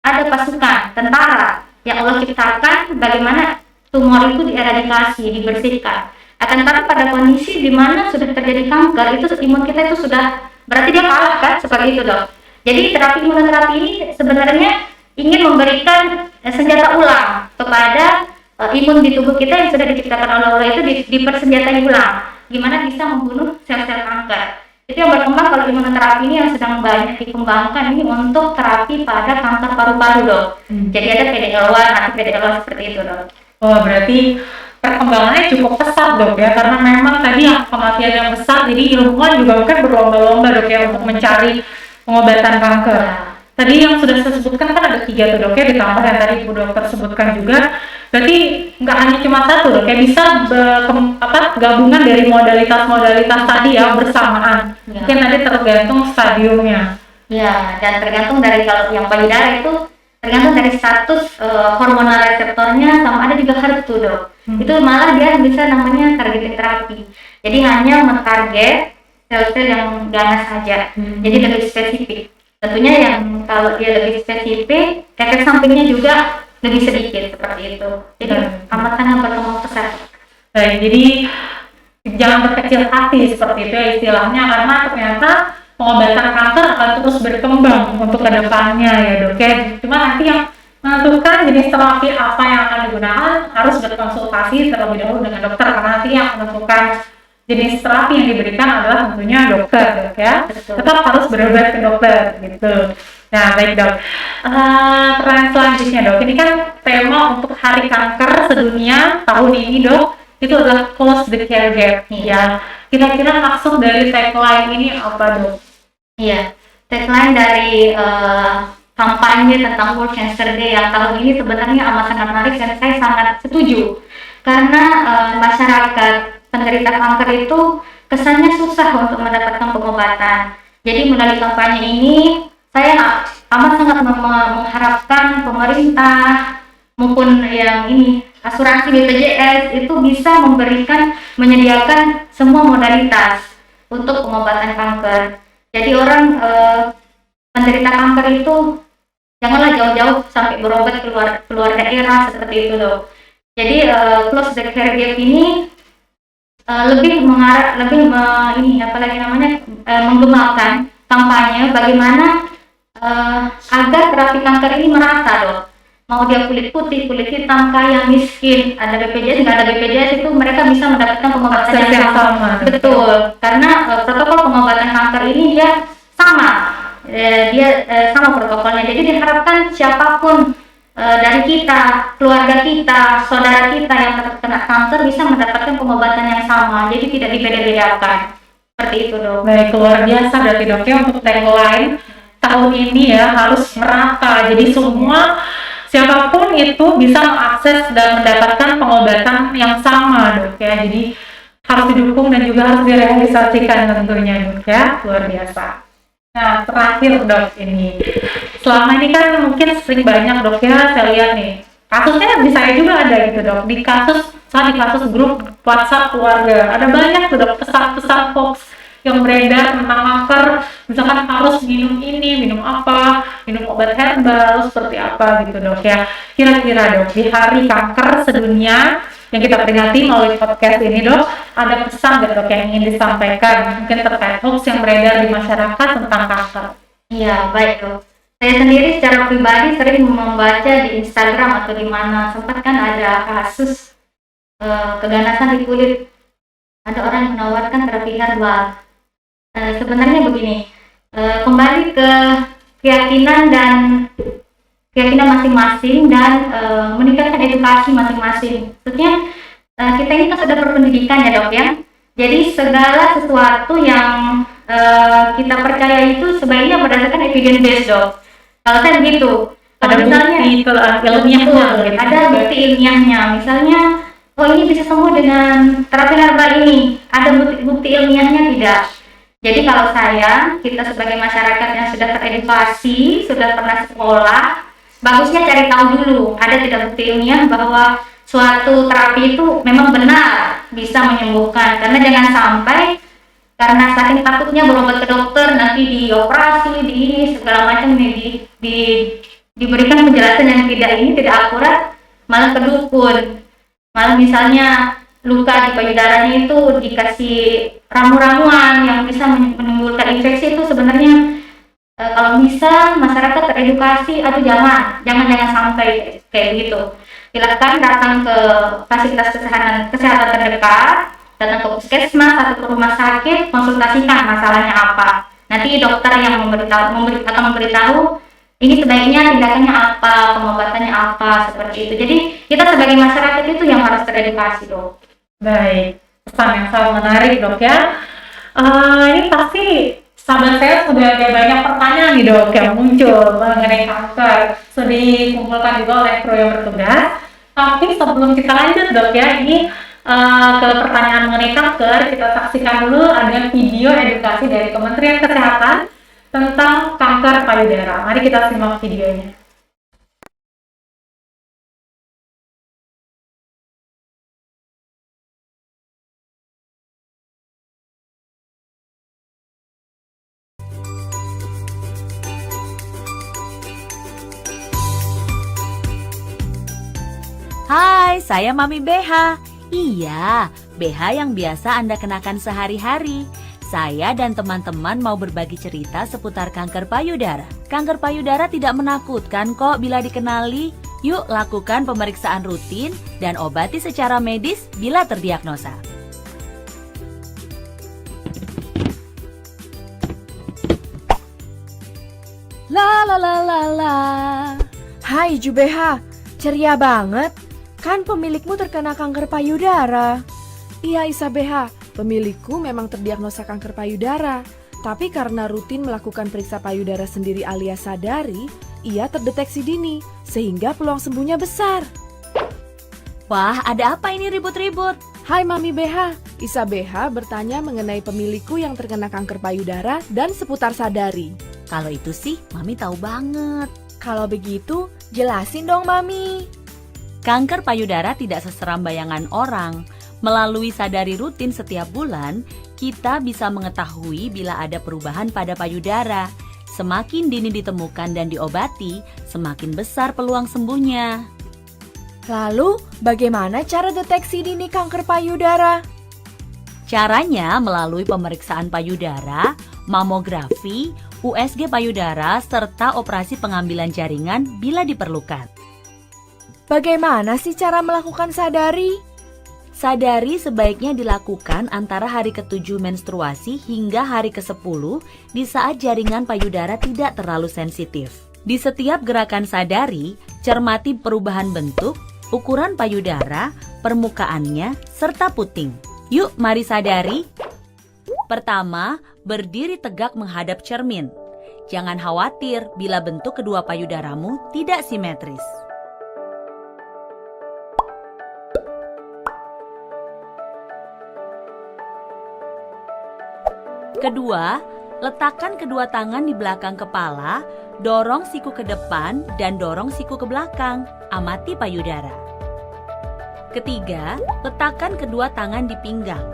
pasukan tentara yang Allah ciptakan bagaimana tumor itu dieradikasi, dibersihkan. Akan tetapi pada kondisi di mana sudah terjadi kanker, itu imun kita itu sudah berarti dia kalah kan, seperti itu dok. Jadi terapi imunoterapi ini sebenarnya ingin memberikan senjata ulang kepada imun di tubuh kita yang sudah diciptakan oleh Allah itu dipersenjatai ulang, gimana bisa membunuh sel-sel kanker. Itu yang berkembang kalau imunoterapi ini yang sedang banyak dikembangkan ini untuk terapi pada kanker paru-paru dok. Jadi ada PD-L1, anti-PD-L1 seperti itu dok. Oh, berarti perkembangannya cukup pesat dok ya, karena memang tadi yang kematian yang besar, jadi ilmuwan juga mungkin berlomba-lomba dok ya untuk mencari pengobatan kanker. Tadi yang sudah saya sebutkan kan ada 3 tuh dok ya, ditambah yang tadi Bu Dokter sebutkan juga. Berarti nggak hanya cuma satu dok ya, bisa gabungan dari modalitas-modalitas tadi ya bersamaan. Ya. Mungkin tadi tergantung stadiumnya. Ya, dan tergantung dari kalau yang payudara itu tergantung dari status hormonal reseptornya, sama ada juga HER2 dok. Itu malah dia bisa namanya targeted terapi. Jadi hanya mentarget sel-sel yang ganas saja. Jadi lebih spesifik. Tentunya yang kalau dia lebih spesifik, efek sampingnya juga lebih sedikit seperti itu. Jadi amat berkembang pesat. Baik, jadi jangan berkecil hati seperti itu ya istilahnya, karena ternyata pengobatan kanker akan terus berkembang untuk kedepannya ya dok ya. Cuma nanti yang menentukan jenis terapi apa yang akan digunakan harus berkonsultasi terlebih dahulu dengan dokter, karena nanti yang menentukan jenis terapi yang diberikan adalah tentunya dokter dok ya. Tetap harus berobat ke dokter gitu. Nah baik dok, pertanyaan selanjutnya dok, ini kan tema untuk Hari Kanker Sedunia tahun ini dok, itu adalah close the care gap ya. Kira-kira maksud dari tagline ini apa dok? Iya, tagline dari kampanye tentang World Cancer Day yang tahun ini sebenarnya amat sangat menarik dan saya sangat setuju karena masyarakat penderita kanker itu kesannya susah untuk mendapatkan pengobatan. Jadi melalui kampanye ini saya amat sangat mengharapkan pemerintah maupun yang ini asuransi BPJS itu bisa menyediakan semua modalitas untuk pengobatan kanker. Jadi orang penderita kanker itu janganlah jauh-jauh sampai berobat keluar daerah seperti itu loh. Jadi Close the Care Gap ini lebih menggemakan kampanye bagaimana agar terapi kanker ini merata dok. Mau dia kulit putih, kulit hitam, kaya, miskin, ada BPJS, nggak ada BPJS, itu mereka bisa mendapatkan pengobatan yang sama. Betul, karena protokol pengobatan kanker ini dia sama, sama protokolnya. Jadi diharapkan siapapun dari kita, keluarga kita, saudara kita yang terkena kanker bisa mendapatkan pengobatan yang sama. Jadi tidak dibeda-bedakan. Seperti itu dok. Baik, luar biasa berarti dok ya untuk tagline tahun ini ya harus merata. Jadi semua siapapun itu bisa mengakses dan mendapatkan pengobatan yang sama dok ya. Jadi harus didukung dan juga harus direalisasikan tentunya dok ya. Luar biasa. Nah terakhir dok ini, selama ini kan mungkin sering banyak dok ya saya lihat nih kasusnya di saya juga ada gitu dok, di kasus grup WhatsApp keluarga ada banyak tuh dok pesan-pesan hoax yang beredar tentang kanker, misalkan harus minum ini, minum apa, minum obat herbal seperti apa gitu dok ya. Kira-kira dok di hari kanker sedunia yang kita peringati melalui podcast ini dok, ada pesan nggak dok yang ingin disampaikan mungkin terkait hoax yang beredar di masyarakat tentang kanker? Iya baik dok. Saya sendiri secara pribadi sering membaca di Instagram atau di mana, sempat kan ada kasus keganasan di kulit, ada orang yang menawarkan terapi herbal. Sebenarnya begini, kembali ke keyakinan masing-masing dan meningkatkan edukasi masing-masing. Maksudnya kita ini kan sudah berpendidikan ya dok ya. Jadi segala sesuatu yang kita percaya itu sebaiknya berdasarkan evidence based dok. Kalau saya begitu, Ada misalnya bukti ilmiahnya gitu. ada bukti ilmiahnya, misalnya oh ini bisa sembuh dengan terapi herbal ini, ada bukti ilmiahnya tidak. Jadi kalau kita sebagai masyarakat yang sudah teredukasi, sudah pernah sekolah, bagusnya cari tahu dulu ada tidak bukti ilmiah bahwa suatu terapi itu memang benar bisa menyembuhkan. Karena jangan sampai karena saking takutnya berobat ke dokter nanti dioperasi, di ini segala macam diberikan penjelasan yang tidak akurat, malah ke dukun, malah misalnya luka di payudaranya itu dikasih ramu-ramuan yang bisa menimbulkan infeksi. Itu sebenarnya kalau bisa masyarakat teredukasi, atau jangan sampai kayak begitu. Silakan datang ke fasilitas kesehatan terdekat, datang ke puskesmas atau ke rumah sakit, konsultasikan masalahnya apa. Nanti dokter yang memberitahu ini sebaiknya tindakannya apa, pengobatannya apa, seperti itu. Jadi kita sebagai masyarakat itu yang harus teredukasi dok. Baik, pesan yang sangat menarik dok ya. Ini pasti sahabat saya sudah ada banyak pertanyaan nih dok yang muncul mengenai kanker. Sudah dikumpulkan juga oleh kru yang bertugas. Tapi sebelum kita lanjut dok ya, ini ke pertanyaan mengenai kanker, kita saksikan dulu ada video edukasi dari Kementerian Kesehatan tentang kanker payudara. Mari kita simak videonya. Hai, saya Mami BH. Iya, BH yang biasa Anda kenakan sehari-hari. Saya dan teman-teman mau berbagi cerita seputar kanker payudara. Kanker payudara tidak menakutkan kok bila dikenali. Yuk lakukan pemeriksaan rutin dan obati secara medis bila terdiagnosa. La la la la la. Hai Jubeha, ceria banget. Kan pemilikmu terkena kanker payudara. Iya Isabeha, pemilikku memang terdiagnosa kanker payudara. Tapi karena rutin melakukan periksa payudara sendiri alias sadari, ia terdeteksi dini, sehingga peluang sembuhnya besar. Wah, ada apa ini ribut-ribut? Hai Mami BH, Isa BH bertanya mengenai pemilikku yang terkena kanker payudara dan seputar sadari. Kalau itu sih, Mami tahu banget. Kalau begitu, jelasin dong Mami. Kanker payudara tidak seseram bayangan orang. Melalui sadari rutin setiap bulan, kita bisa mengetahui bila ada perubahan pada payudara. Semakin dini ditemukan dan diobati, semakin besar peluang sembuhnya. Lalu, bagaimana cara deteksi dini kanker payudara? Caranya melalui pemeriksaan payudara, mamografi, USG payudara, serta operasi pengambilan jaringan bila diperlukan. Bagaimana sih cara melakukan sadari? Sadari sebaiknya dilakukan antara hari ke-7 menstruasi hingga hari ke-10 di saat jaringan payudara tidak terlalu sensitif. Di setiap gerakan sadari, cermati perubahan bentuk, ukuran payudara, permukaannya, serta puting. Yuk, mari sadari. Pertama, berdiri tegak menghadap cermin. Jangan khawatir bila bentuk kedua payudaramu tidak simetris. Kedua, letakkan kedua tangan di belakang kepala, dorong siku ke depan dan dorong siku ke belakang. Amati payudara. Ketiga, letakkan kedua tangan di pinggang.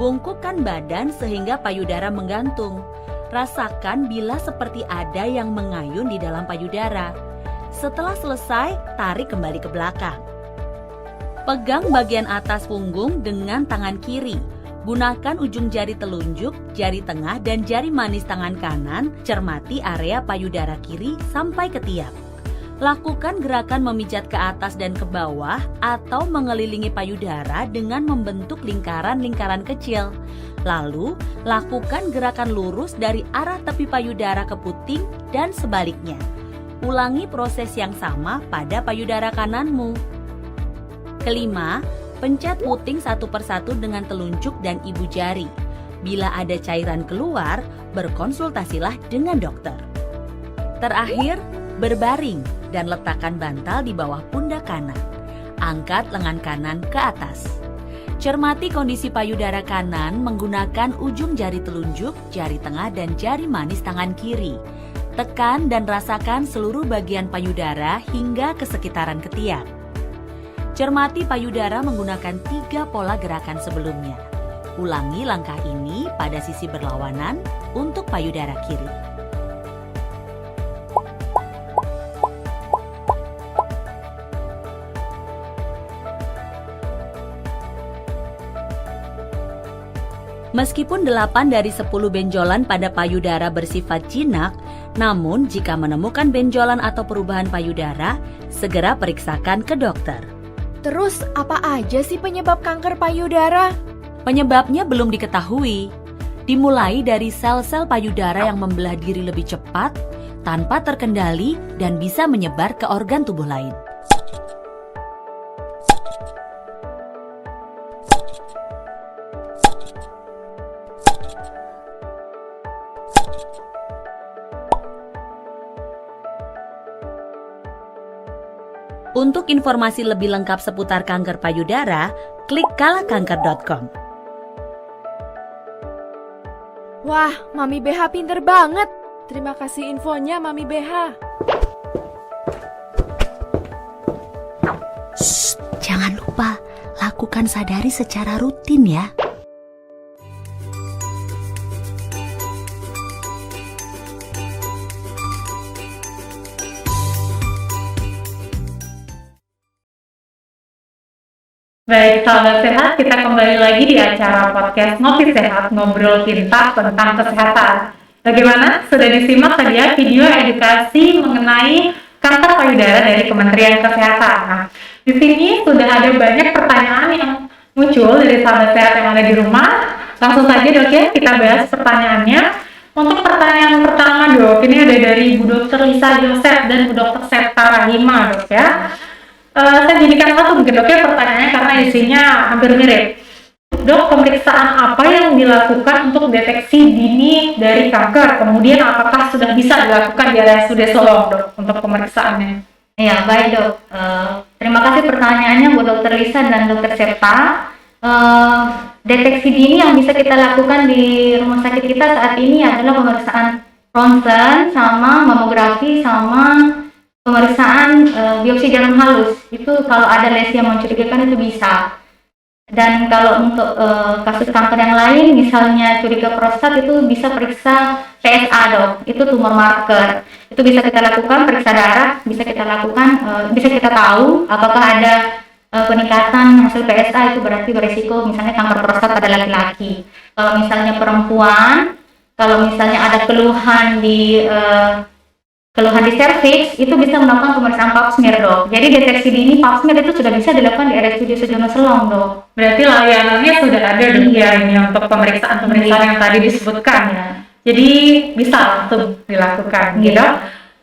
Bungkukkan badan sehingga payudara menggantung. Rasakan bila seperti ada yang mengayun di dalam payudara. Setelah selesai, tarik kembali ke belakang. Pegang bagian atas punggung dengan tangan kiri. Gunakan ujung jari telunjuk, jari tengah, dan jari manis tangan kanan. Cermati area payudara kiri sampai ketiak. Lakukan gerakan memijat ke atas dan ke bawah atau mengelilingi payudara dengan membentuk lingkaran-lingkaran kecil. Lalu, lakukan gerakan lurus dari arah tepi payudara ke puting dan sebaliknya. Ulangi proses yang sama pada payudara kananmu. Kelima, pencet puting satu persatu dengan telunjuk dan ibu jari. Bila ada cairan keluar, berkonsultasilah dengan dokter. Terakhir, berbaring dan letakkan bantal di bawah pundak kanan. Angkat lengan kanan ke atas. Cermati kondisi payudara kanan menggunakan ujung jari telunjuk, jari tengah, dan jari manis tangan kiri. Tekan dan rasakan seluruh bagian payudara hingga ke sekitaran ketiak. Cermati payudara menggunakan 3 pola gerakan sebelumnya. Ulangi langkah ini pada sisi berlawanan untuk payudara kiri. Meskipun 8 dari 10 benjolan pada payudara bersifat jinak, namun jika menemukan benjolan atau perubahan payudara, segera periksakan ke dokter. Terus, apa aja sih penyebab kanker payudara? Penyebabnya belum diketahui. Dimulai dari sel-sel payudara yang membelah diri lebih cepat, tanpa terkendali, dan bisa menyebar ke organ tubuh lain. Untuk informasi lebih lengkap seputar kanker payudara, klik kalahkanker.com. Wah, Mami BH pinter banget. Terima kasih infonya, Mami BH. Shh, jangan lupa lakukan sadari secara rutin ya. Baik, sahabat sehat, kita kembali lagi di acara podcast Ngopi Sehat, ngobrol pintar tentang kesehatan. Bagaimana? Sudah disimak tadi ya video edukasi mengenai kanker payudara dari Kementerian Kesehatan. Nah, di sini sudah ada banyak pertanyaan yang muncul dari sahabat sehat yang ada di rumah. Langsung saja dok ya, kita bahas pertanyaannya. Untuk pertanyaan pertama dok, ini ada dari Bu Dr. Lisa Joseph dan Bu Dr. Septa Rahima dok ya. Saya jadikan satu mungkin dok ya pertanyaannya karena isinya hampir mirip. Dok, pemeriksaan apa yang dilakukan untuk deteksi dini dari kanker? Kemudian apakah sudah bisa dilakukan di RSUD Solong, Dok, untuk pemeriksaannya? Ya, baik dok. Terima kasih pertanyaannya Bu Dokter Lisa dan Dokter Septa. Deteksi dini yang bisa kita lakukan di rumah sakit kita saat ini adalah pemeriksaan ronsen, sama mamografi, sama pemeriksaan biopsi jarum halus. Itu kalau ada lesi yang mencurigakan itu bisa. Dan kalau untuk kasus kanker yang lain, misalnya curiga prostat, itu bisa periksa PSA dok, itu tumor marker. Itu bisa kita lakukan, periksa darah, bisa kita lakukan, bisa kita tahu apakah ada peningkatan hasil PSA, itu berarti berisiko misalnya kanker prostat pada laki-laki. Kalau misalnya perempuan, kalau misalnya ada keluhan di serviks, itu bisa melakukan pemeriksaan pap smear dok. Jadi deteksi dini pap smear itu sudah bisa dilakukan di RSUD Sujono Selong dok. Berarti layanannya sudah ada dok ya ini untuk pemeriksaan yang tadi disebutkan ya. Jadi bisa langsung dilakukan gitu.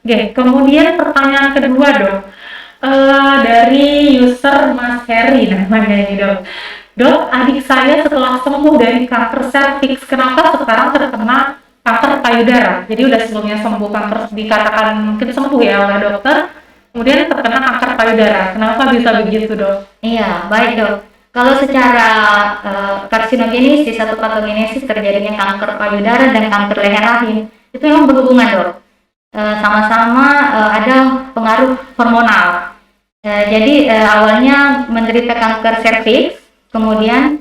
Oke, kemudian pertanyaan kedua dok. Dari user Mas Heri namanya ini dok. Dok, adik saya setelah sembuh dari kanker serviks, kenapa sekarang terkena kanker payudara? Jadi udah sebelumnya sembuh kanker, dikatakan mungkin sembuh ya oleh dokter, kemudian terkena kanker payudara. Kenapa bisa begitu dok? Iya, baik dok. Kalau secara karsinogenesis atau patogenesis terjadinya kanker payudara dan kanker leher rahim, itu memang berhubungan dok. Sama-sama ada pengaruh hormonal. Jadi awalnya menderita kanker serviks, kemudian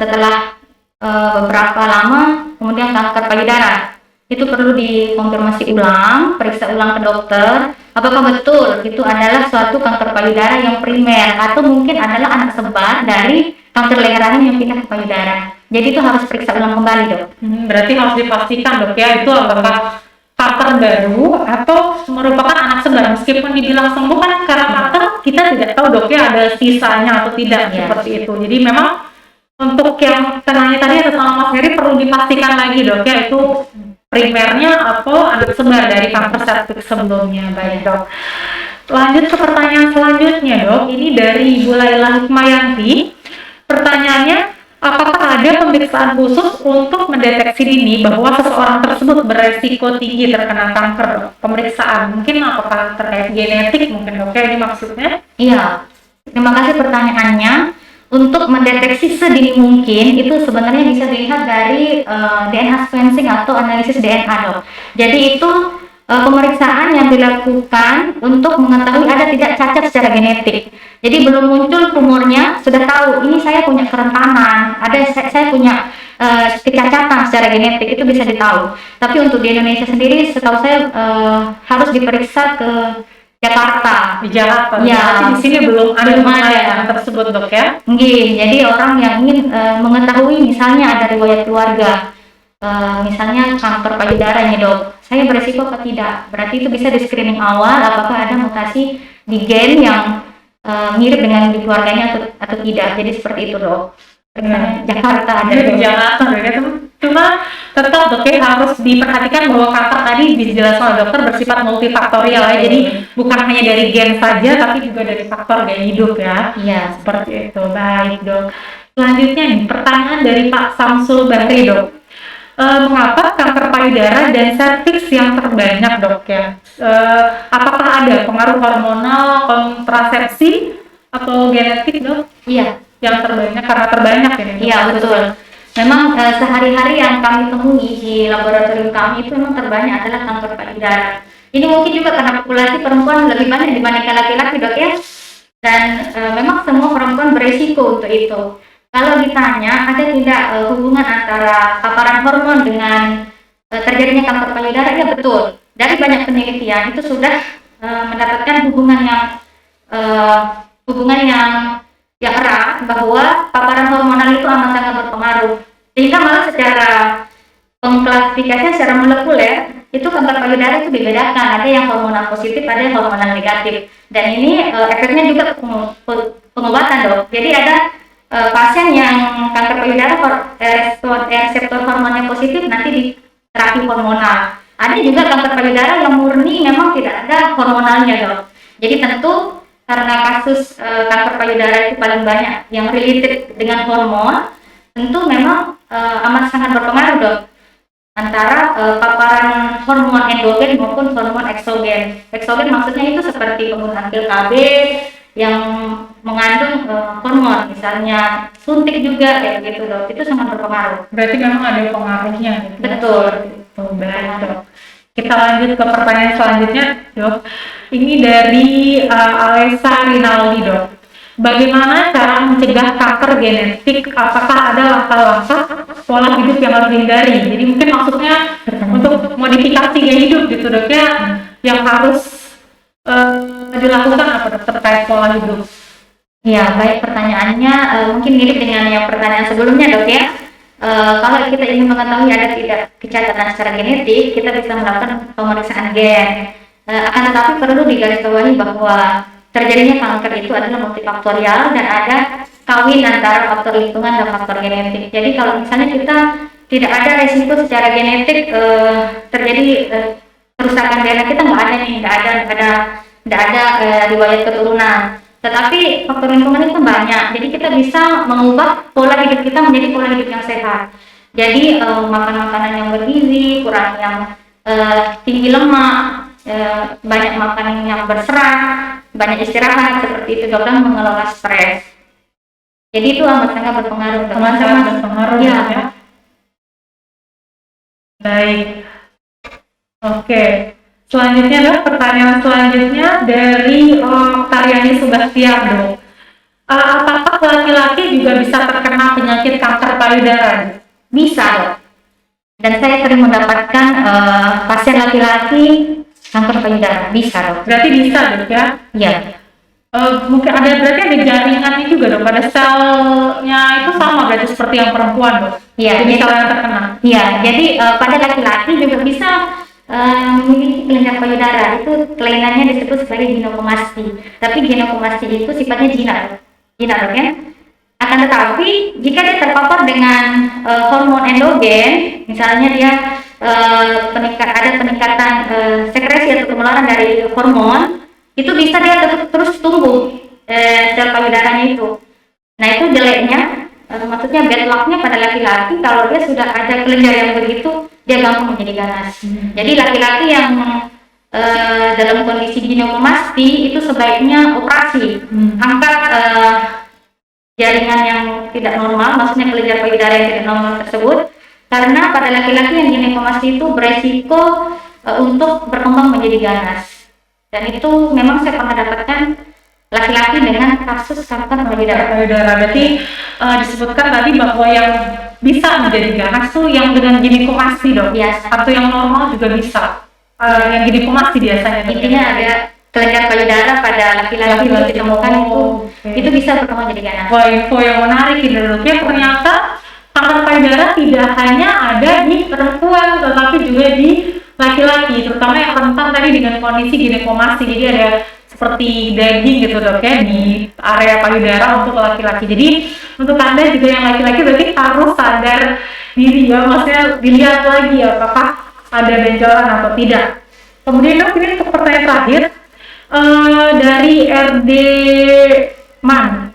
setelah beberapa lama kemudian kanker payudara. Itu perlu dikonfirmasi ulang, periksa ulang ke dokter, apakah betul itu adalah suatu kanker payudara yang primer atau mungkin adalah anak sebar dari kanker leher rahim yang pindah ke payudara. Jadi itu harus periksa ulang kembali dok. Berarti harus dipastikan dok ya, itu apakah kanker baru atau merupakan anak sebar. Meskipun dibilang sembuh kan karena kanker, kita tidak tahu dok ya ada sisanya atau tidak seperti itu. Jadi memang untuk yang kenanya tadi atas nama Mas Heri perlu dipastikan lagi dok ya, itu primernya atau anak sebar dari kanker serviks sebelumnya. Baik dok. Lanjut ke pertanyaan selanjutnya dok. Ini dari Ibu Laila Hikmayanti. Pertanyaannya, apakah ada pemeriksaan khusus untuk mendeteksi dini bahwa seseorang tersebut beresiko tinggi terkena kanker dok? Pemeriksaan mungkin apakah terkait genetik mungkin dok ya ini maksudnya? Iya, terima kasih pertanyaannya. Untuk mendeteksi sedini mungkin itu sebenarnya bisa dilihat dari DNA sequencing atau analisis DNA dok. Jadi itu pemeriksaan yang dilakukan untuk mengetahui ada tidak cacat secara genetik. Jadi belum muncul tumornya sudah tahu ini saya punya kerentanan, saya punya kecacatan secara genetik, itu bisa ditahu. Tapi untuk di Indonesia sendiri setahu saya harus diperiksa ke Jakarta. Di Jakarta. Ya, di sini belum ada yang tersebut dok ya. Jadi orang yang ingin mengetahui misalnya ada riwayat keluarga, misalnya kanker payudara nih dok, saya beresiko atau tidak? Berarti itu bisa di screening awal apakah ada mutasi di gen yang mirip dengan di keluarganya atau tidak. Jadi seperti itu dok. Jakarta ada di Jakarta ya. Cuma tetap dok ya harus diperhatikan bahwa kanker tadi dijelaskan oleh dokter bersifat multifaktorial ya. Jadi bukan hanya dari gen saja tapi juga dari faktor gaya hidup ya. Iya, seperti itu. Baik dok. Selanjutnya nih pertanyaan dari Pak Samsul Bahri dok. Mengapa kanker payudara dan serviks yang terbanyak dok ya? Apakah ada pengaruh hormonal, kontrasepsi atau genetik dok? Iya. Yang terbanyak karena terbanyak ini. Iya betul. Memang sehari-hari yang kami temui di laboratorium kami itu memang terbanyak adalah kanker payudara. Ini mungkin juga karena populasi perempuan lebih banyak dibandingkan laki-laki dok ya. Dan memang semua perempuan beresiko untuk itu. Kalau ditanya ada tidak hubungan antara paparan hormon dengan terjadinya kanker payudara, ya betul. Dari banyak penelitian itu sudah mendapatkan hubungan yang erat bahwa paparan hormonal itu amat sangat berpengaruh. Sehingga malah secara pengklasifikasian secara molekuler itu kanker payudara itu dibedakan, ada yang hormonal positif, ada yang hormonal negatif. Dan ini efeknya juga pengobatan dok. Jadi ada pasien yang kanker payudara reseptor hormonnya positif nanti di terapi hormonal. Ada juga kanker payudara yang murni memang tidak ada hormonalnya dok. Jadi tentu karena kasus kanker payudara itu paling banyak yang related dengan hormon, tentu memang amat sangat berpengaruh dok antara paparan hormon endogen maupun hormon eksogen. Eksogen maksudnya itu seperti penggunaan pil KB yang mengandung hormon, misalnya suntik juga kayak gitu dok, itu sangat berpengaruh. Berarti memang ada pengaruhnya gitu. Betul. Baik dok. Kita lanjut ke pertanyaan selanjutnya dok. Ini dari Alessa Rinaldi dok. Bagaimana cara mencegah kanker genetik? Apakah ada langkah-langkah pola hidup yang harus dihindari? Jadi mungkin maksudnya untuk modifikasi gaya hidup gitu dok ya, yang harus dilakukan apa dok terkait pola hidup? Ya, baik, pertanyaannya mungkin mirip dengan yang pertanyaan sebelumnya dok ya. Kalau kita ingin mengetahui ada tidak kecacatan secara genetik, kita bisa melakukan pemeriksaan gen. Akan tetapi perlu digarisbawahi bahwa terjadinya kanker itu adalah multifaktorial dan ada kawin antara faktor lingkungan dan faktor genetik. Jadi kalau misalnya kita tidak ada resiko secara genetik terjadi kerusakan DNA, kita nggak ada nih, nggak ada riwayat keturunan. Tetapi faktor lingkungan itu banyak, jadi kita bisa mengubah pola hidup kita menjadi pola hidup yang sehat. Jadi makan makanan yang bergizi, kurang yang tinggi lemak, banyak makan yang berserat, banyak istirahat seperti itu dok, dan mengelola stres. Jadi itu amat sangat berpengaruh. Sangat berpengaruh ya. ya. Baik. Oke. Selanjutnya dok, pertanyaan selanjutnya dari Karyani Subastian dok. Apakah laki-laki juga bisa terkena penyakit kanker payudara? Bisa dok. Dan saya sering mendapatkan pasien laki-laki kanker payudara. Bisa dok. Berarti bisa dok ya? Iya. Mungkin berarti ada jaringannya juga dok. Pada selnya itu sama berarti seperti yang perempuan dok. Iya. Jadi sel yang terkena. Iya. Jadi pada laki-laki juga bisa memiliki kelenjar payudara. Itu kelainannya disebut sebagai ginekomasti. Tapi ginekomasti itu sifatnya jinak dok ya. Akan tetapi jika dia terpapar dengan hormon endogen, misalnya dia ada peningkatan sekresi atau pengeluaran dari hormon, itu bisa dia terus tumbuh sel payudaranya itu. Nah itu jeleknya, maksudnya bad luck-nya pada laki-laki, kalau dia sudah ada kelenjar yang begitu, dia gampang menjadi ganas. Jadi laki-laki yang dalam kondisi ginekomasti itu sebaiknya operasi, angkat jaringan yang tidak normal, maksudnya kelenjar payudara yang tidak normal tersebut, karena pada laki-laki yang ginekomasti itu beresiko untuk berkembang menjadi ganas. Dan itu memang saya pernah dapatkan laki-laki dengan kasus kanker payudara. Berarti disebutkan tadi bahwa yang bisa menjadi ganas tuh yang dengan ginekomasti dok, Biasa. atau yang normal juga bisa. Yang ginekomasti biasanya. Intinya ada kelenjar payudara pada laki-laki itu ditemukan itu bisa berkembang jadi ganas. Wah, info yang menarik ini dok ya, ternyata kanker payudara tidak hanya ada di perempuan tetapi juga di laki-laki, terutama yang rentan tadi dengan kondisi ginekomasti. Jadi ada seperti daging gitu dok ya di area payudara untuk laki-laki. Jadi untuk anda juga yang laki-laki berarti harus sadar diri ya, maksudnya dilihat lagi apakah ada benjolan atau tidak. Kemudian dok, ini untuk pertanyaan terakhir dari RD Man.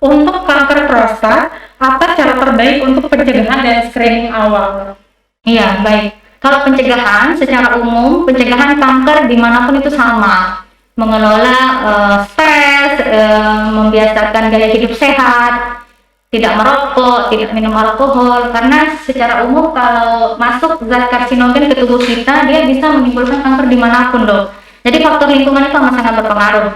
Untuk kanker prostat, apa cara terbaik untuk pencegahan dan screening awal? Iya, baik. Kalau pencegahan secara umum, pencegahan kanker dimanapun itu sama. Mengelola stres, membiasakan gaya hidup sehat, tidak merokok, tidak minum alkohol. Karena secara umum kalau masuk zat karsinogen ke tubuh kita, dia bisa menimbulkan kanker dimanapun dok. Jadi faktor lingkungan itu amat sangat berpengaruh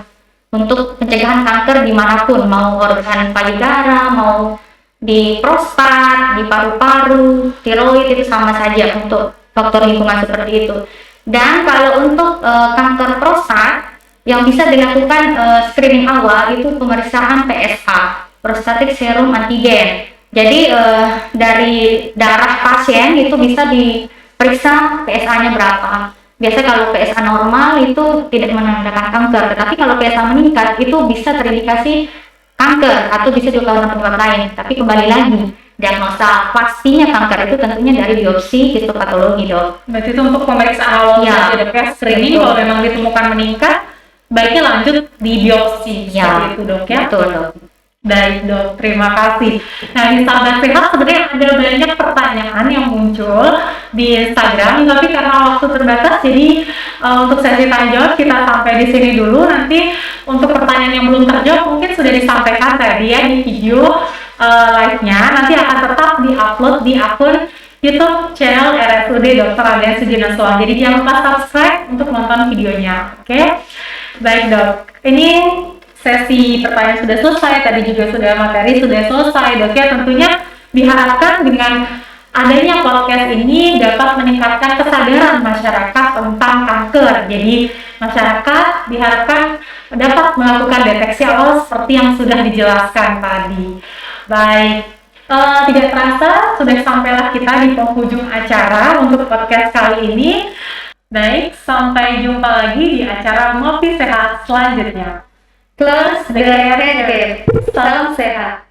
untuk pencegahan kanker dimanapun, mau organ payudara, mau di prostat, di paru-paru, tiroid, itu sama saja untuk faktor lingkungan seperti itu. Dan kalau untuk kanker prostat yang bisa dilakukan screening awal itu pemeriksaan PSA, prostatic serum antigen. Jadi dari darah pasien itu bisa diperiksa PSA-nya berapa. Biasa kalau PSA normal itu tidak menandakan kanker, tetapi kalau PSA meningkat itu bisa terindikasi kanker atau bisa juga karena penyebab lain. Tapi kembali lagi, diagnosa pastinya kanker itu tentunya dari biopsi histopatologi dok. Berarti itu untuk pemeriksaan awal saja dok ya, screening. Kalau memang ditemukan meningkat, baiknya lanjut di biopsi seperti itu dok ya. Betul dok. Baik dok, terima kasih. Nah di Sahabat Sehat sebenarnya ada banyak pertanyaan yang muncul di Instagram, tapi karena waktu terbatas, jadi untuk sesi tanya jawab kita sampai di sini dulu. Nanti untuk pertanyaan yang belum terjawab mungkin sudah disampaikan tadi ya di video live-nya. Nanti akan tetap di-upload di akun YouTube channel RSUD Dr. Adrian Sujinaswa. Jadi jangan lupa subscribe untuk nonton videonya. Oke? Baik dok, ini sesi pertanyaan sudah selesai, tadi juga sudah materi sudah selesai dok ya. Tentunya diharapkan dengan adanya podcast ini dapat meningkatkan kesadaran masyarakat tentang kanker. Jadi masyarakat diharapkan dapat melakukan deteksi awal seperti yang sudah dijelaskan tadi. Baik, tidak terasa sudah sampailah kita di penghujung acara untuk podcast kali ini. Baik, sampai jumpa lagi di acara Ngopi Sehat selanjutnya. Close the red game. Salam sehat.